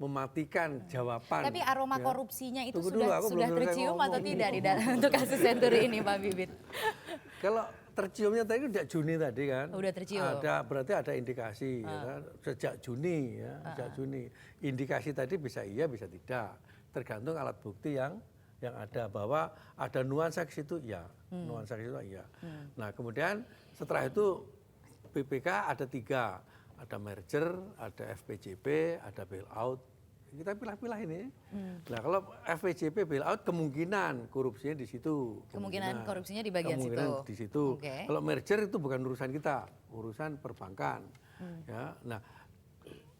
mematikan jawaban. Tapi aroma ya. korupsinya itu Tunggu dulu, aku sudah belum selesai tercium atau ngomong. tidak di dalam untuk kasus Senturi ini Pak Bibit? Kalau terciumnya tadi sejak Juni tadi kan. Udah tercium. Berarti ada indikasi ya kan? Sejak Juni ya, sejak Juni. Indikasi tadi bisa iya bisa tidak, tergantung alat bukti yang yang ada bahwa ada nuansa ke situ, ya, nuansa ke situ, ya. Nah kemudian setelah itu BPK ada 3, ada merger, ada FPJP, ada bailout. Kita pilah-pilah ini. Nah kalau FPJP bailout kemungkinan korupsinya di situ. Kemungkinan korupsinya di bagian situ. Kemungkinan di situ. Oke. Kalau merger itu bukan urusan kita, urusan perbankan. Ya, nah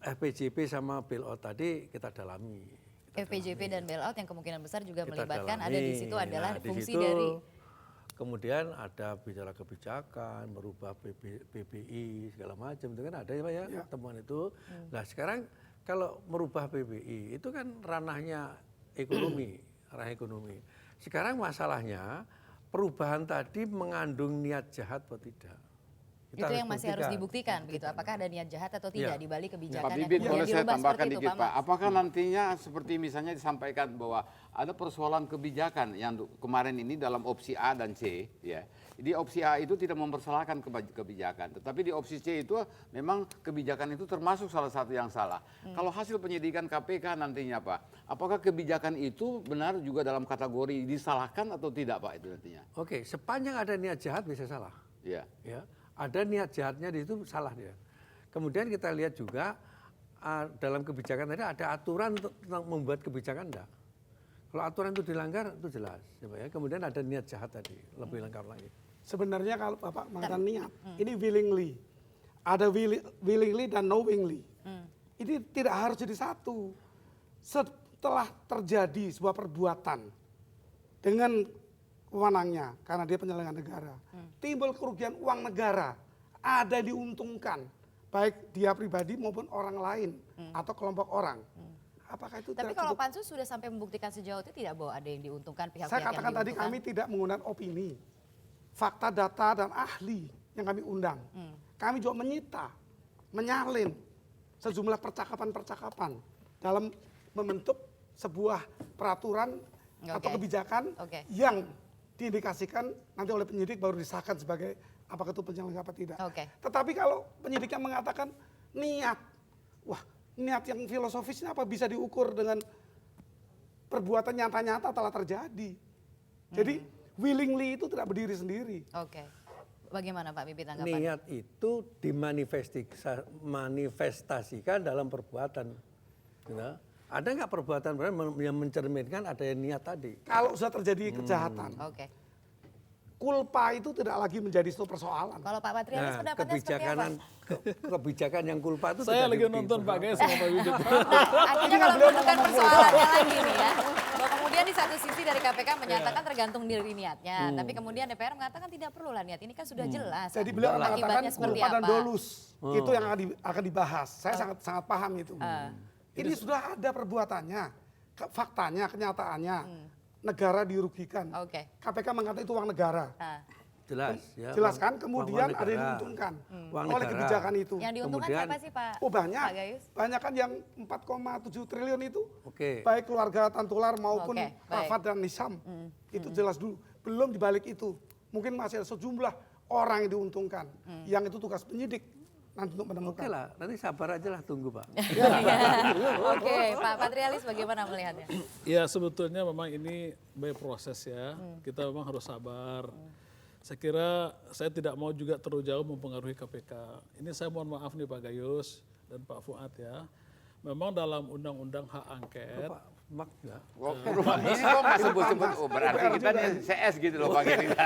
FPJP sama bailout tadi kita dalami. FPJP dan bailout yang kemungkinan besar juga Kita melibatkan dalami. ada di situ adalah Nah, di fungsi situ, dari kemudian ada bicara kebijakan, merubah PBI segala macam itu kan ada ya Pak ya, temuan itu. Nah sekarang kalau merubah PBI itu kan ranahnya ekonomi, ranah ekonomi. Sekarang masalahnya perubahan tadi mengandung niat jahat atau tidak? Kita itu yang masih harus dibuktikan begitu. Apakah ada niat jahat atau tidak di balik kebijakan Pak yang Bibit, kemudian boleh saya dirubah tambahkan seperti itu, dikit Pak Pak. Apakah nantinya seperti misalnya disampaikan bahwa ada persoalan kebijakan yang kemarin ini dalam opsi A dan C, ya. Di opsi A itu tidak mempersalahkan kebijakan, tetapi di opsi C itu memang kebijakan itu termasuk salah satu yang salah. Kalau hasil penyidikan KPK nantinya Pak, apakah kebijakan itu benar juga dalam kategori disalahkan atau tidak Pak itu nantinya? Oke, sepanjang ada niat jahat bisa salah. Ya. Ya, ada niat jahatnya di situ salah dia. Kemudian kita lihat juga dalam kebijakan tadi ada aturan tentang membuat kebijakan enggak. Kalau aturan itu dilanggar itu jelas, ya. Kemudian ada niat jahat tadi, lebih lengkap lagi. Sebenarnya kalau Bapak mengatakan niat, ini willingly. Ada willingly dan knowingly. Ini tidak harus jadi satu. Setelah terjadi sebuah perbuatan dengan wewenangnya karena dia penyelenggara negara, timbul kerugian uang negara, ada yang diuntungkan, baik dia pribadi maupun orang lain atau kelompok orang. Apakah itu Tapi tidak kalau cukup? Pansus sudah sampai membuktikan sejauh itu tidak bahwa ada yang diuntungkan pihak-pihak Saya yang katakan tadi diuntungkan? kami tidak menggunakan opini, fakta, data, dan ahli yang kami undang. Kami juga menyita, menyalin sejumlah percakapan-percakapan dalam membentuk sebuah peraturan atau kebijakan yang diindikasikan nanti oleh penyidik baru disahkan sebagai apakah itu penyelenggara apa tidak. Tetapi kalau penyidiknya mengatakan niat, wah niat yang filosofisnya apa bisa diukur dengan perbuatan nyata-nyata telah terjadi. Jadi willingly itu tidak berdiri sendiri. Oke. Bagaimana Pak Bibit tanggapan? Niat itu dimanifestasikan dalam perbuatan. Gitu. Ada nggak perbuatan yang mencerminkan ada niat tadi? Kalau sudah terjadi kejahatan, kulpa itu tidak lagi menjadi suatu persoalan. Kalau Pak Patrialis pendapatnya seperti apa? Kebijakan yang kulpa itu Saya lagi nonton Pak Gaya sama Pak Bibit. Artinya kalau menemukan persoalannya lagi nih ya. Bahwa kemudian di satu sisi dari KPK menyatakan tergantung dari niatnya. Tapi kemudian DPR mengatakan tidak perlu lah niat. Ini kan sudah jelas. Jadi beliau mengatakan akibatnya seperti kulpa dan apa. dolus. Itu yang akan dibahas. Saya sangat paham itu. Ini sudah ada perbuatannya, faktanya, kenyataannya. Negara dirugikan. KPK mengatakan itu uang negara. Jelas. Ya, jelas kan, kemudian ada yang diuntungkan oleh kebijakan itu. Yang diuntungkan siapa sih Pak? Oh banyak, Pak Gayus? banyak kan yang 4,7 triliun itu. Oke. Baik keluarga Tantular maupun Rafat dan Nizam. Itu jelas dulu, belum dibalik itu. Mungkin masih ada sejumlah orang yang diuntungkan. Yang itu tugas penyidik nanti untuk menemukan. Oke lah, nanti sabar aja lah, tunggu Pak. Oke, Pak Patrialis bagaimana melihatnya? Ya sebetulnya memang ini by proses ya, kita memang harus sabar. Saya kira saya tidak mau juga terlalu jauh mempengaruhi KPK. Ini saya mohon maaf nih Pak Gayus dan Pak Fuad ya. Memang dalam undang-undang hak angket. Pak Mak ya. Ini kok nggak sebut-sebut, berarti kita nih CS gitu loh Pak Gayus.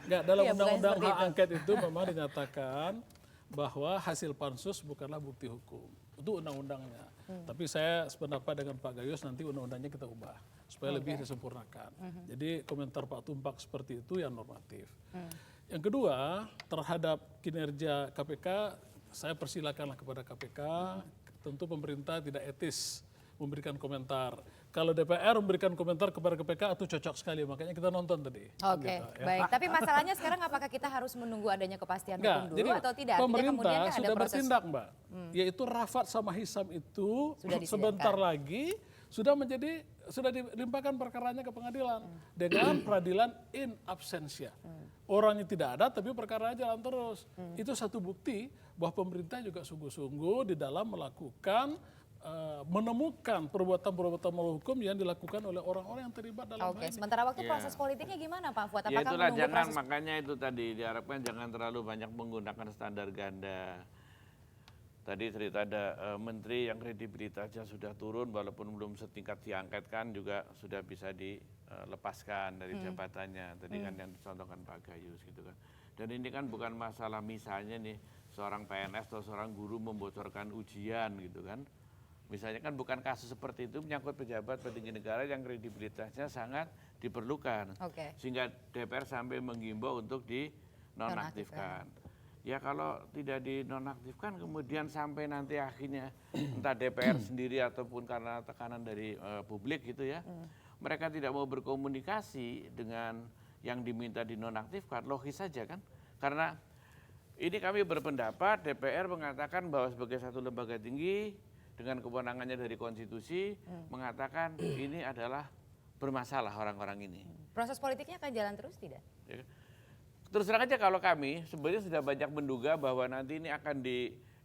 Enggak, dalam undang-undang hak angket itu memang dinyatakan bahwa hasil pansus bukanlah bukti hukum. Itu undang-undangnya. Tapi saya sependapat dengan Pak Gayus nanti undang-undangnya kita ubah supaya lebih disempurnakan. Jadi komentar Pak Tumpak seperti itu yang normatif. Yang kedua, terhadap kinerja KPK, saya persilakanlah kepada KPK, tentu pemerintah tidak etis memberikan komentar. Kalau DPR memberikan komentar kepada KPK itu cocok sekali, makanya kita nonton tadi. Oke, baik. Tapi masalahnya sekarang apakah kita harus menunggu adanya kepastian hukum dulu jadi atau tidak? Pemerintah sudah bertindak Mbak, yaitu Rafat sama Hisam itu sebentar lagi sudah dilimpahkan perkaranya ke pengadilan dengan peradilan in absentia. Orangnya tidak ada tapi perkaranya jalan terus. Itu satu bukti bahwa pemerintah juga sungguh-sungguh di dalam melakukan menemukan perbuatan-perbuatan melawan hukum yang dilakukan oleh orang-orang yang terlibat dalam Oke, hal ini. sementara waktu Ya. proses politiknya gimana Pak Fuad? Ya Apakah itulah menunggu jangan, proses makanya itu tadi diharapkan jangan terlalu banyak menggunakan standar ganda. Tadi cerita ada menteri yang kredibilitasnya sudah turun walaupun belum setingkat diangketkan juga sudah bisa dilepaskan dari jabatannya. Tadi kan yang dicontohkan Pak Gayus gitu kan. Dan ini kan bukan masalah misalnya nih seorang PNS atau seorang guru membocorkan ujian gitu kan. Misalnya kan bukan kasus seperti itu menyangkut pejabat petinggi negara yang kredibilitasnya sangat diperlukan. Oke. Sehingga DPR sampai menghimbau untuk dinonaktifkan. Ya kalau tidak dinonaktifkan kemudian sampai nanti akhirnya entah DPR sendiri ataupun karena tekanan dari publik gitu ya. Mereka tidak mau berkomunikasi dengan yang diminta dinonaktifkan, logis saja kan. Karena ini kami berpendapat DPR mengatakan bahwa sebagai satu lembaga tinggi dengan kewenangannya dari konstitusi mengatakan ini adalah bermasalah orang-orang ini. proses politiknya akan jalan terus tidak? Ya. Terus terang aja kalau kami sebenarnya sudah banyak menduga bahwa nanti ini akan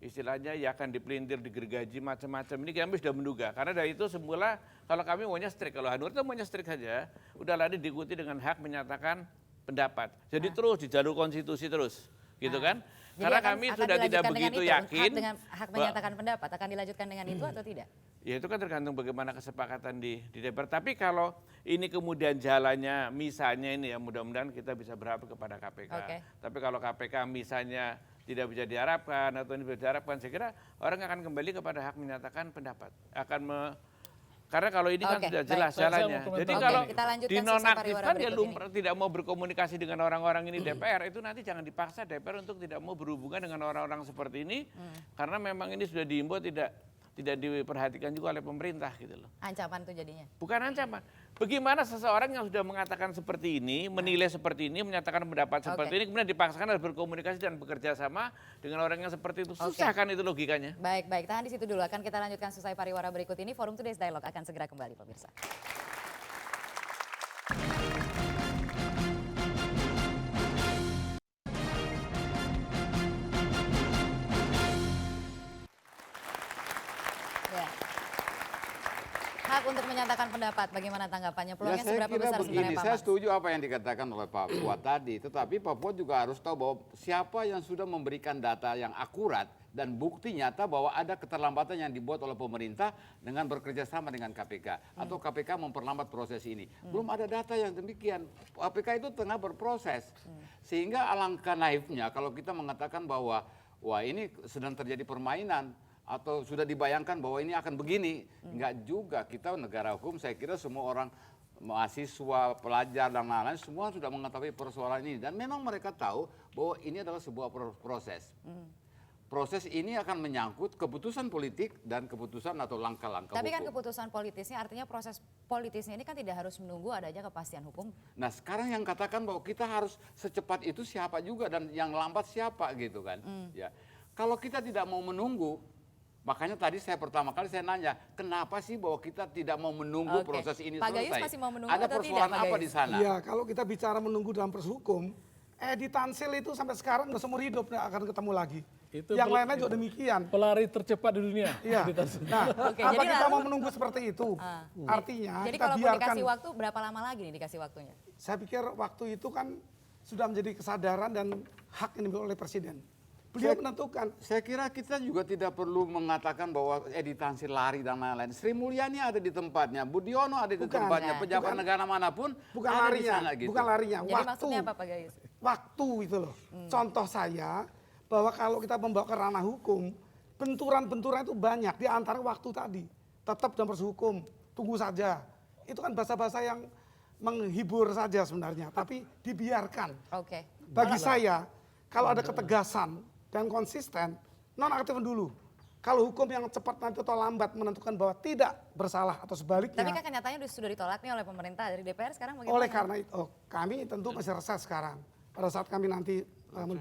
istilahnya ya akan dipelintir, digergaji macam-macam. Ini kami sudah menduga. Karena dari itu semula kalau kami maunya strict, kalau Hanur itu maunya strict saja, udah lari diikuti dengan hak menyatakan pendapat. Jadi terus di jalur konstitusi terus, gitu kan? Jadi Karena akan kami sudah tidak dilanjutkan dengan begitu itu, yakin. hak menyatakan pendapat akan dilanjutkan dengan itu atau tidak? Ya itu kan tergantung bagaimana kesepakatan di DPR. Tapi kalau ini kemudian jalannya misalnya ini ya mudah-mudahan kita bisa berharap kepada KPK. Oke. Tapi kalau KPK misalnya tidak bisa diharapkan atau ini bisa diharapkan, saya kira orang akan kembali kepada hak menyatakan pendapat. Karena kalau ini kan Oke, sudah baik. jelas Saya jalannya. mau komentar. Jadi Oke, kalau kita lanjutkan sesi dinonaktifkan pariwara ya berikut lumrah tidak mau berkomunikasi dengan orang-orang ini DPR, itu nanti jangan dipaksa DPR untuk tidak mau berhubungan dengan orang-orang seperti ini. Karena memang ini sudah diimbau tidak diperhatikan juga oleh pemerintah gitu loh. Ancaman tuh jadinya. Bukan ancaman. Bagaimana seseorang yang sudah mengatakan seperti ini, menilai seperti ini, menyatakan pendapat seperti ini, kemudian dipaksakan harus berkomunikasi dan bekerja sama dengan orang yang seperti itu. Susah kan itu logikanya. Baik, tahan di situ dulu. Akan kita lanjutkan selesai pariwara berikut ini. Forum Today's Dialogue akan segera kembali pemirsa. Ya. Hak untuk menyatakan pendapat, bagaimana tanggapannya? Peluangnya saya seberapa kira besar begini, sebenarnya Pak saya Max? setuju apa yang dikatakan oleh Pak Fuad tadi, tetapi Pak Fuad juga harus tahu bahwa siapa yang sudah memberikan data yang akurat dan bukti nyata bahwa ada keterlambatan yang dibuat oleh pemerintah dengan bekerja sama dengan KPK atau KPK memperlambat proses ini. Belum ada data yang demikian. KPK itu tengah berproses. Sehingga alangkah naifnya kalau kita mengatakan bahwa wah ini sedang terjadi permainan atau sudah dibayangkan bahwa ini akan begini. Enggak juga, kita negara hukum, saya kira semua orang mahasiswa, pelajar dan lain-lain semua sudah mengetahui persoalan ini dan memang mereka tahu bahwa ini adalah sebuah proses. Proses ini akan menyangkut keputusan politik dan keputusan atau langkah-langkah Tapi kan hukum. keputusan politisnya artinya proses politisnya ini kan tidak harus menunggu adanya kepastian hukum. Nah sekarang yang katakan bahwa kita harus secepat itu siapa juga dan yang lambat siapa gitu kan. Ya. Kalau kita tidak mau menunggu, makanya tadi saya pertama kali saya nanya, kenapa sih bahwa kita tidak mau menunggu Oke. proses ini Pak selesai? Gayus masih mau menunggu Ada atau tidak, persoalan Pak apa Gayus? di sana? Iya, kalau kita bicara menunggu dalam proses hukum, Edi Tansil itu sampai sekarang udah seumur hidup nggak akan ketemu lagi. Itu Yang lainnya juga demikian. Pelari tercepat di dunia. Iya. Nah, Oke, apa jadi kita lalu- mau menunggu seperti itu? Artinya Jadi kita kalau mau biarkan. dikasih waktu, berapa lama lagi nih dikasih waktunya? Saya pikir waktu itu kan sudah menjadi kesadaran dan hak yang dimiliki oleh Presiden. Beliau menentukan. Saya kira kita juga tidak perlu mengatakan bahwa Edi Tansil lari dan lain-lain. Sri Mulyani ada di tempatnya, Budiono ada di Bukan, tempatnya, ya. pejabat negara manapun Bukan ada di larinya, sana gitu. bukan larinya. Jadi Waktu, maksudnya apa Pak Gayus? waktu itu loh. Contoh saya bahwa kalau kita membawa ke ranah hukum, benturan-benturan itu banyak di antara waktu tadi. Tetap dalam proses hukum, tunggu saja. Itu kan bahasa-bahasa yang menghibur saja sebenarnya, tapi dibiarkan. Oke. Bagi saya, kalau ada ketegasan dan konsisten, nonaktifkan dulu. Kalau hukum yang cepat nanti atau lambat menentukan bahwa tidak bersalah atau sebaliknya. Tapi kan kenyataannya sudah ditolak nih oleh pemerintah dari DPR sekarang bagaimana? Oleh karena itu, kami tentu masih reses sekarang. Pada saat kami nanti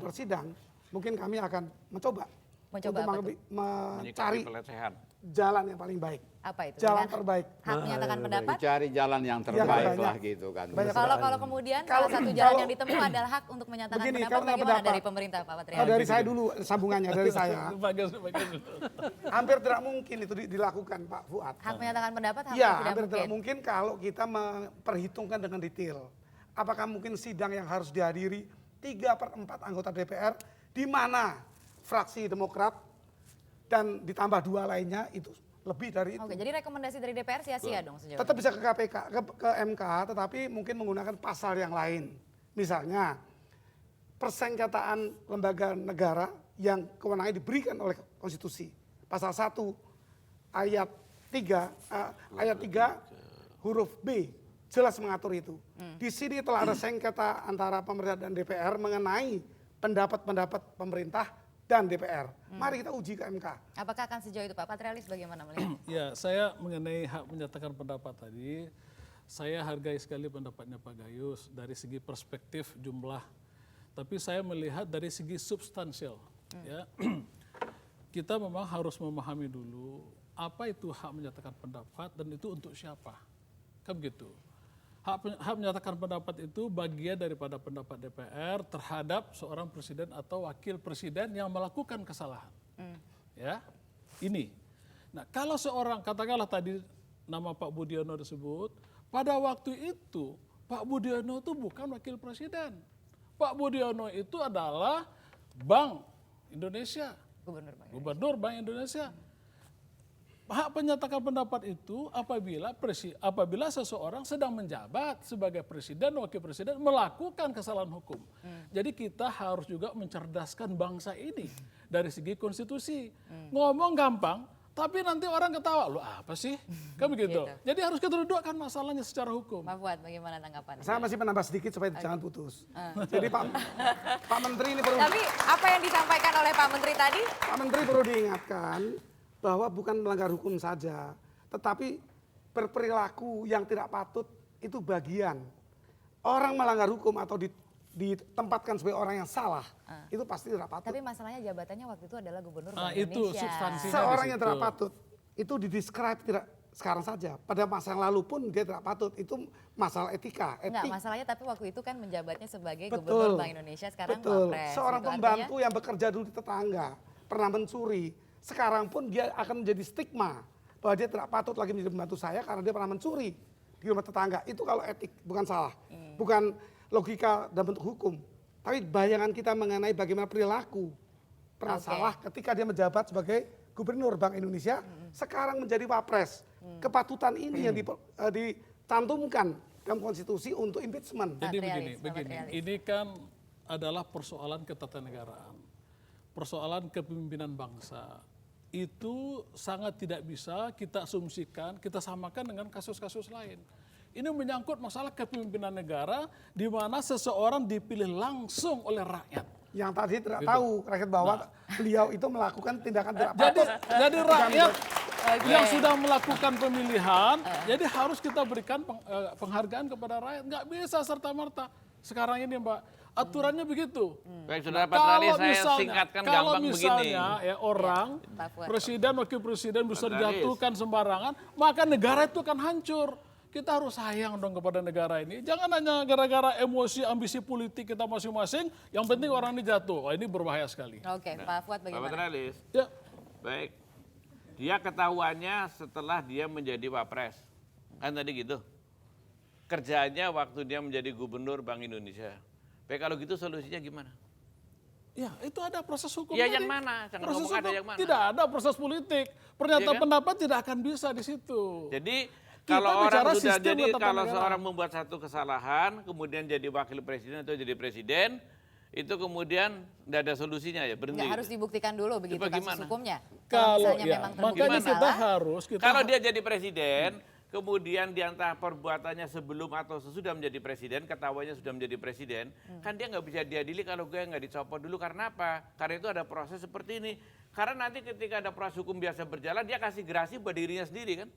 bersidang, mungkin kami akan mencoba Mencoba untuk apa tuh? Menyikapi mencari pelecehan. jalan yang paling baik. Apa itu? Jalan Dengan terbaik. hak menyatakan pendapat? Cari jalan yang terbaik banyak. lah gitu kan. Banyak. Kalau kemudian Kalau- salah satu jalan kalau- yang ditempuh adalah hak untuk menyatakan Begini, pendapat, kalau bagaimana pendapat- dari pemerintah Pak Patrialis? Dari saya dulu sambungannya dari saya. Bagus, bagus. Hampir tidak mungkin itu dilakukan Pak Fuad. Hak menyatakan pendapat hampir Iya, tidak hampir tidak mungkin. mungkin kalau kita memperhitungkan dengan detail. Apakah mungkin sidang yang harus dihadiri 3/4 anggota DPR, di mana fraksi Demokrat dan ditambah 2 lainnya itu lebih dari itu. Oke, jadi rekomendasi dari DPR sia-sia dong sejauh Tetap ini. bisa ke KPK, ke MK, tetapi mungkin menggunakan pasal yang lain. Misalnya, persengketaan lembaga negara yang kewenangannya diberikan oleh konstitusi. Pasal 1 ayat 3 huruf B jelas mengatur itu. Di sini telah ada sengketa antara pemerintah dan DPR mengenai pendapat-pendapat pemerintah dan DPR. Mari kita uji ke MK. Apakah akan sejauh itu Pak Patrialis bagaimana melihat? Ya, saya mengenai hak menyatakan pendapat tadi, saya hargai sekali pendapatnya Pak Gayus dari segi perspektif jumlah, tapi saya melihat dari segi substansial. Ya, kita memang harus memahami dulu apa itu hak menyatakan pendapat dan itu untuk siapa, kan begitu. Hak menyatakan pendapat itu bagian daripada pendapat DPR terhadap seorang presiden atau wakil presiden yang melakukan kesalahan. Ya, ini. Nah, kalau seorang, katakanlah tadi nama Pak Budiono disebut, pada waktu itu Pak Budiono itu bukan wakil presiden. Pak Budiono itu adalah Bank Indonesia, Gubernur Bank Indonesia. Hak menyatakan pendapat itu apabila seseorang sedang menjabat sebagai presiden, wakil presiden melakukan kesalahan hukum. Jadi kita harus juga mencerdaskan bangsa ini dari segi konstitusi. Ngomong gampang, tapi nanti orang ketawa, lu apa sih? Kan begitu. Jadi harus kita dudukkan masalahnya secara hukum. Pak Fuad, bagaimana tanggapannya? Saya masih menambah sedikit supaya jangan putus. Jadi Pak Menteri ini perlu Tapi apa yang disampaikan oleh Pak Menteri tadi? Pak Menteri perlu diingatkan bahwa bukan melanggar hukum saja, tetapi berperilaku yang tidak patut itu bagian. Orang melanggar hukum atau ditempatkan sebagai orang yang salah, itu pasti tidak patut. Tapi masalahnya jabatannya waktu itu adalah Gubernur Bank Itu Indonesia. substansinya. Seorang di yang situ. tidak patut itu didescribe tidak sekarang saja. Pada masa yang lalu pun dia tidak patut. Itu masalah etika, Enggak, etik. masalahnya tapi waktu itu kan menjabatnya sebagai Betul. Gubernur Bank Indonesia, sekarang Betul. Wapres. Seorang Itu pembantu yang bekerja dulu di tetangga, pernah mencuri. Sekarang pun dia akan menjadi stigma bahwa dia tidak patut lagi menjadi pembantu saya karena dia pernah mencuri di rumah tetangga. Itu kalau etik, bukan salah. Bukan logika dan bentuk hukum. Tapi bayangan kita mengenai bagaimana perilaku. Pernah salah ketika dia menjabat sebagai Gubernur Bank Indonesia, sekarang menjadi Wapres. Kepatutan ini yang dicantumkan dalam konstitusi untuk impeachment. Jadi Patrialis, Pak begini, Patrialis. ini kan adalah persoalan ketatanegaraan, persoalan kepemimpinan bangsa. Itu sangat tidak bisa kita asumsikan, kita samakan dengan kasus-kasus lain. Ini menyangkut masalah kepemimpinan negara di mana seseorang dipilih langsung oleh rakyat. Yang tadi tidak tahu rakyat bahwa beliau itu melakukan tindakan tidak Jadi, patut. jadi rakyat Oke. yang sudah melakukan pemilihan, jadi harus kita berikan penghargaan kepada rakyat. Nggak bisa serta-merta. Sekarang ini Mbak, aturannya begitu. Baik, Saudara Patrialis, saya misalnya- singkatkan kalau gampang begini. misalnya ya orang, Pak Fuad. presiden, wakil presiden bisa Patrialis. dijatuhkan sembarangan, maka negara itu akan hancur. Kita harus sayang dong kepada negara ini. Jangan hanya gara-gara emosi, ambisi politik kita masing-masing, yang penting orang ini jatuh. Wah, ini berbahaya sekali. Oke, Pak Fuad Pak bagaimana? Patrialis, Ya, baik. Dia ketahuannya setelah dia menjadi Wapres. Kan tadi gitu. Kerjanya waktu dia menjadi Gubernur Bank Indonesia. Baik, kalau gitu solusinya gimana? ya itu ada proses hukum. Ya tadi. yang mana? Jangan Proses ngomong ada hukum. yang mana. Tidak ada proses politik. Pernyataan Iya kan? pendapat tidak akan bisa di situ. Jadi Kita kalau orang bicara sudah sistem jadi ketatanegaraan. kalau seorang membuat satu kesalahan, kemudian jadi wakil presiden atau jadi presiden, itu kemudian tidak ada solusinya ya berhenti. Nggak harus dibuktikan dulu begitu kasus bagaimana? hukumnya. Kalau misalnya ya, memang terbukti makanya kita bersalah, harus Kalau dia jadi presiden, kemudian di antara perbuatannya sebelum atau sesudah menjadi presiden, ketahuannya sudah menjadi presiden, kan dia nggak bisa diadili kalau gue nggak dicopot dulu. Karena apa? Karena itu ada proses seperti ini. Karena nanti ketika ada proses hukum biasa berjalan, dia kasih gerasi buat dirinya sendiri kan?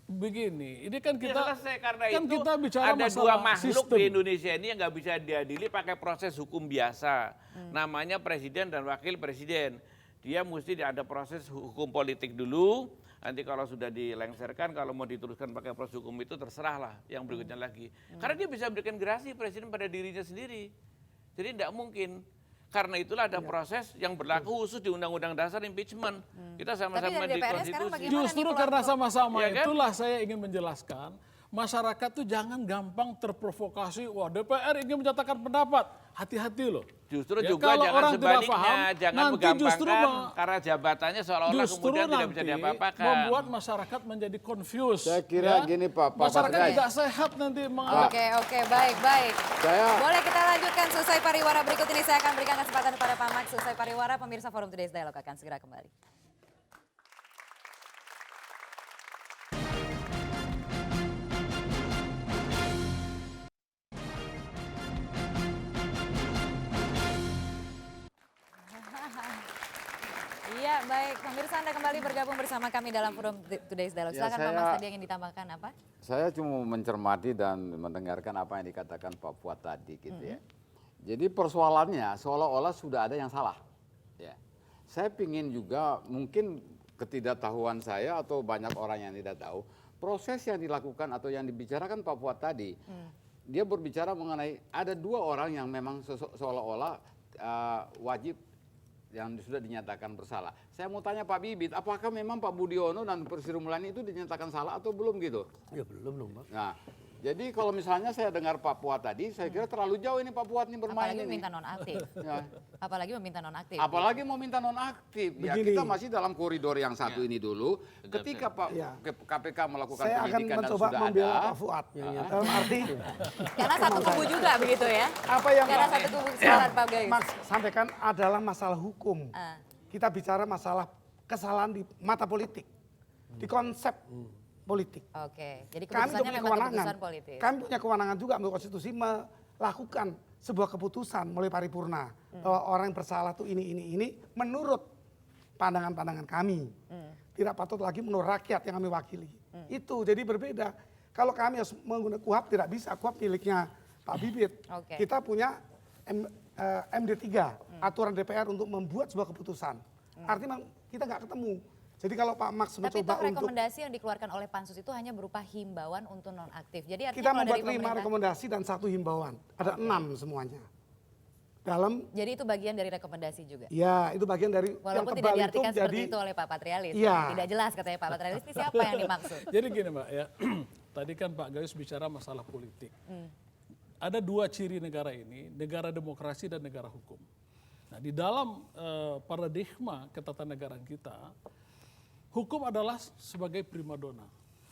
begini, ini kan Dia kita selesai. Karena kan itu kita bicara ada masalah dua makhluk sistem. di Indonesia ini yang nggak bisa diadili pakai proses hukum biasa. Namanya presiden dan wakil presiden. Dia mesti ada proses hukum politik dulu, Nanti kalau sudah dilengsarkan, kalau mau diteruskan pakai proses hukum itu terserahlah yang berikutnya lagi. Karena dia bisa berikan gerasi presiden pada dirinya sendiri. Jadi tidak mungkin. Karena itulah ada proses yang berlaku khusus di Undang-Undang Dasar impeachment. Kita sama-sama dari di DPR sekarang konstitusi. bagaimana? Justru karena sama-sama Ya kan? itulah saya ingin menjelaskan, masyarakat tuh jangan gampang terprovokasi, wah DPR ingin menyatakan pendapat, hati-hati loh. Justru Ya, juga kalau jangan orang tidak sebaliknya, paham, jangan nanti justru menggampangkan karena jabatannya seolah-olah Justru kemudian tidak bisa nanti diapa-apakan. membuat masyarakat menjadi confused. Saya kira gini, Pak Masyarakat Patrai. tidak sehat nanti Oke, baik. Saya Boleh kita lanjutkan selesai pariwara berikut ini. Saya akan berikan kesempatan kepada Pak Max. Selesai pariwara, pemirsa Forum Today's Dialogue akan segera kembali. Iya, baik. Pemirsa Anda kembali bergabung bersama kami dalam Forum Today's Dialogue. Ya, Silakan Pak saya- Max, tadi yang ingin ditambahkan apa? Saya cuma mencermati dan mendengarkan apa yang dikatakan Pak Fuad tadi gitu ya. Jadi persoalannya seolah-olah sudah ada yang salah. Ya. Saya pingin juga mungkin ketidaktahuan saya atau banyak orang yang tidak tahu proses yang dilakukan atau yang dibicarakan Pak Fuad tadi. Dia berbicara mengenai ada dua orang yang memang seolah-olah wajib yang sudah dinyatakan bersalah. Saya mau tanya Pak Bibit, apakah memang Pak Budiono dan Sri Mulyani itu dinyatakan salah atau belum gitu? Ya belum dong, Pak. Nah, jadi kalau misalnya saya dengar Pak Fuad tadi, saya kira terlalu jauh ini Pak Fuad ini bermain Apalagi ini. meminta nonaktif. Ya. Apalagi meminta nonaktif. Apalagi mau minta nonaktif. Ya, Begini. kita masih dalam koridor yang satu ini dulu. Ketika Pak Ya. KPK melakukan Saya akan penyidikan dan mencoba sudah membela ada. Pak Fuad. Dalam arti Karena satu kubu juga begitu ya. apa yang Karena satu kubu kesalahan Pak Gayus. Max sampaikan adalah masalah hukum. Ah. Kita bicara masalah kesalahan di mata politik, di konsep politik. Oke, jadi Kami keputusannya punya memang kewenangan. keputusan politik. Kami punya kewenangan juga menurut konstitusi melakukan sebuah keputusan melalui paripurna bahwa orang yang bersalah itu ini menurut pandangan-pandangan kami. Tidak patut lagi menurut rakyat yang kami wakili. Itu jadi berbeda. Kalau kami harus menggunakan KUHAP tidak bisa, KUHAP miliknya Pak Bibit. Oke. Kita punya MD3, aturan DPR untuk membuat sebuah keputusan. Artinya kita nggak ketemu. Jadi kalau Pak Max Tapi mencoba toh untuk rekomendasi yang dikeluarkan oleh Pansus itu hanya berupa himbauan untuk nonaktif. Jadi artinya kita kalau membuat dari 5 pemerintah, rekomendasi dan 1 himbauan. Ada 6 semuanya. Dalam jadi itu bagian dari rekomendasi juga. ya itu bagian dari yang Walaupun tidak tebal itu diartikan seperti jadi itu oleh Pak Patrialis. Iya. Tidak jelas katanya Pak Patrialis ini siapa yang dimaksud. Jadi gini Mbak ya, tadi kan Pak Gayus bicara masalah politik. Ada dua ciri negara ini, negara demokrasi dan negara hukum. Nah di dalam paradigma ketatanegaraan kita, hukum adalah sebagai primadona.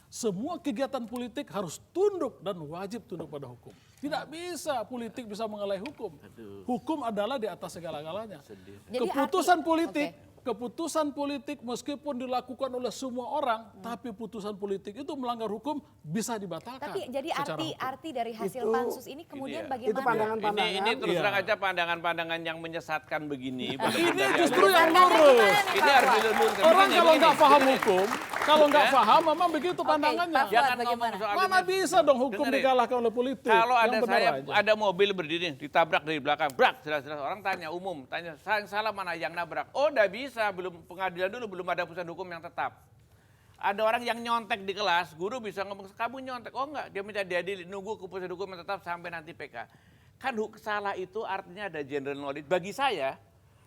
Semua kegiatan politik harus tunduk dan wajib tunduk pada hukum. Tidak bisa politik bisa mengalahi hukum. Hukum adalah di atas segala-galanya. Jadi Keputusan arti- politik, keputusan politik meskipun dilakukan oleh semua orang, tapi putusan politik itu melanggar hukum bisa dibatalkan. Tapi jadi secara hukum. arti dari hasil Itu- pansus ini kemudian bagaimana? itu pandangan-pandangan. Ini terus Iya. terang aja pandangan-pandangan yang menyesatkan begini. Ini justru yang lurus. Ini harus diluruskan. Orang Begini, kalau nggak begini, paham begini. hukum, kalau nggak Ya. paham memang begitu pandangannya. Pak Fuad, Jangan ngomong bagaimana? soal Mana ini. bisa dong hukum Dengerin. dikalahkan oleh politik? Kalau Yang ada benar saya aja. ada mobil berdiri ditabrak dari belakang, brak, jelas-jelas orang tanya umum, tanya yang salah mana yang nabrak. Oh, udah bisa, belum pengadilan dulu belum ada putusan hukum yang tetap. Ada orang yang nyontek di kelas, guru bisa ngomong kamu nyontek. Oh enggak, dia minta diadili, nunggu keputusan hukum yang tetap sampai nanti PK. Kan salah itu artinya ada general knowledge. Bagi saya,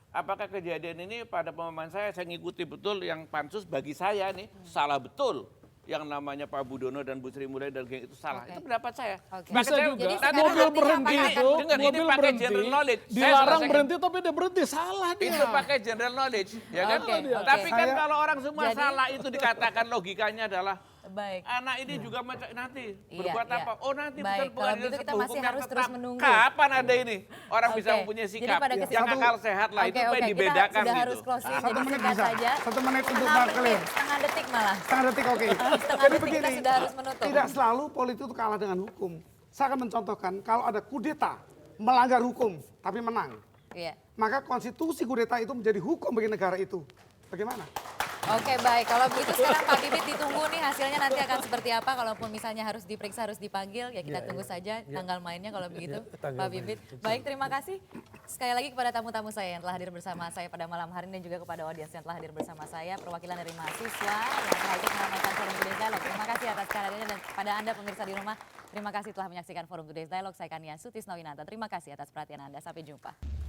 apakah kejadian ini pada pemahaman saya ngikuti betul yang pansus bagi saya nih salah betul. Yang namanya Pak Budiono dan Bu Sri Mulyani dan geng itu salah. Oke. Itu pendapat saya. Oke. Bisa Maka saya juga. Jadi nanti sekarang Mobil artinya berhenti apakah- itu, Dengar, ini mobil pakai berhenti, general knowledge. Saya dilarang selesaikan. berhenti tapi dia berhenti, salah dia. Itu pakai general knowledge, ya kan? Oke, oke. Tapi kan Saya- kalau orang semua Jadi- salah itu dikatakan logikanya adalah Baik. anak ini juga nanti Iya, berbuat iya. apa? Oh nanti Baik, bukan kalau pengadilan begitu kita satu masih hukum yang harus tetap. terus menunggu. Kapan ada ini orang bisa Oke. mempunyai Jadi sikap pada yang kesempatan- akal sehat lah itu Oke, supaya kita dibedakan sudah gitu. harus closing, Satu jadi menit singkat bisa. saja. 1 menit untuk Setengah Bang Clear. menit, setengah detik malah. setengah detik oke. Setengah Jadi detik begini, kita sudah harus menutup. tidak selalu politik itu kalah dengan hukum. Saya akan mencontohkan kalau ada kudeta melanggar hukum tapi menang, Iya. maka konstitusi kudeta itu menjadi hukum bagi negara itu. Bagaimana? Oke baik, kalau begitu sekarang Pak Bibit ditunggu nih hasilnya nanti akan seperti apa. Kalaupun misalnya harus diperiksa, harus dipanggil, ya kita tunggu saja tanggal mainnya kalau begitu Pak Bibit. Baik, terima kasih sekali lagi kepada tamu-tamu saya yang telah hadir bersama saya pada malam hari ini dan juga kepada audiens yang telah hadir bersama saya. Perwakilan dari mahasiswa yang telah ikut meramaikan Forum Today's Dialogue. Terima kasih atas kehadirannya dan pada Anda pemirsa di rumah, terima kasih telah menyaksikan Forum Today's Dialogue. Saya Kania Sutisnawinata. Terima kasih atas perhatian Anda. Sampai jumpa.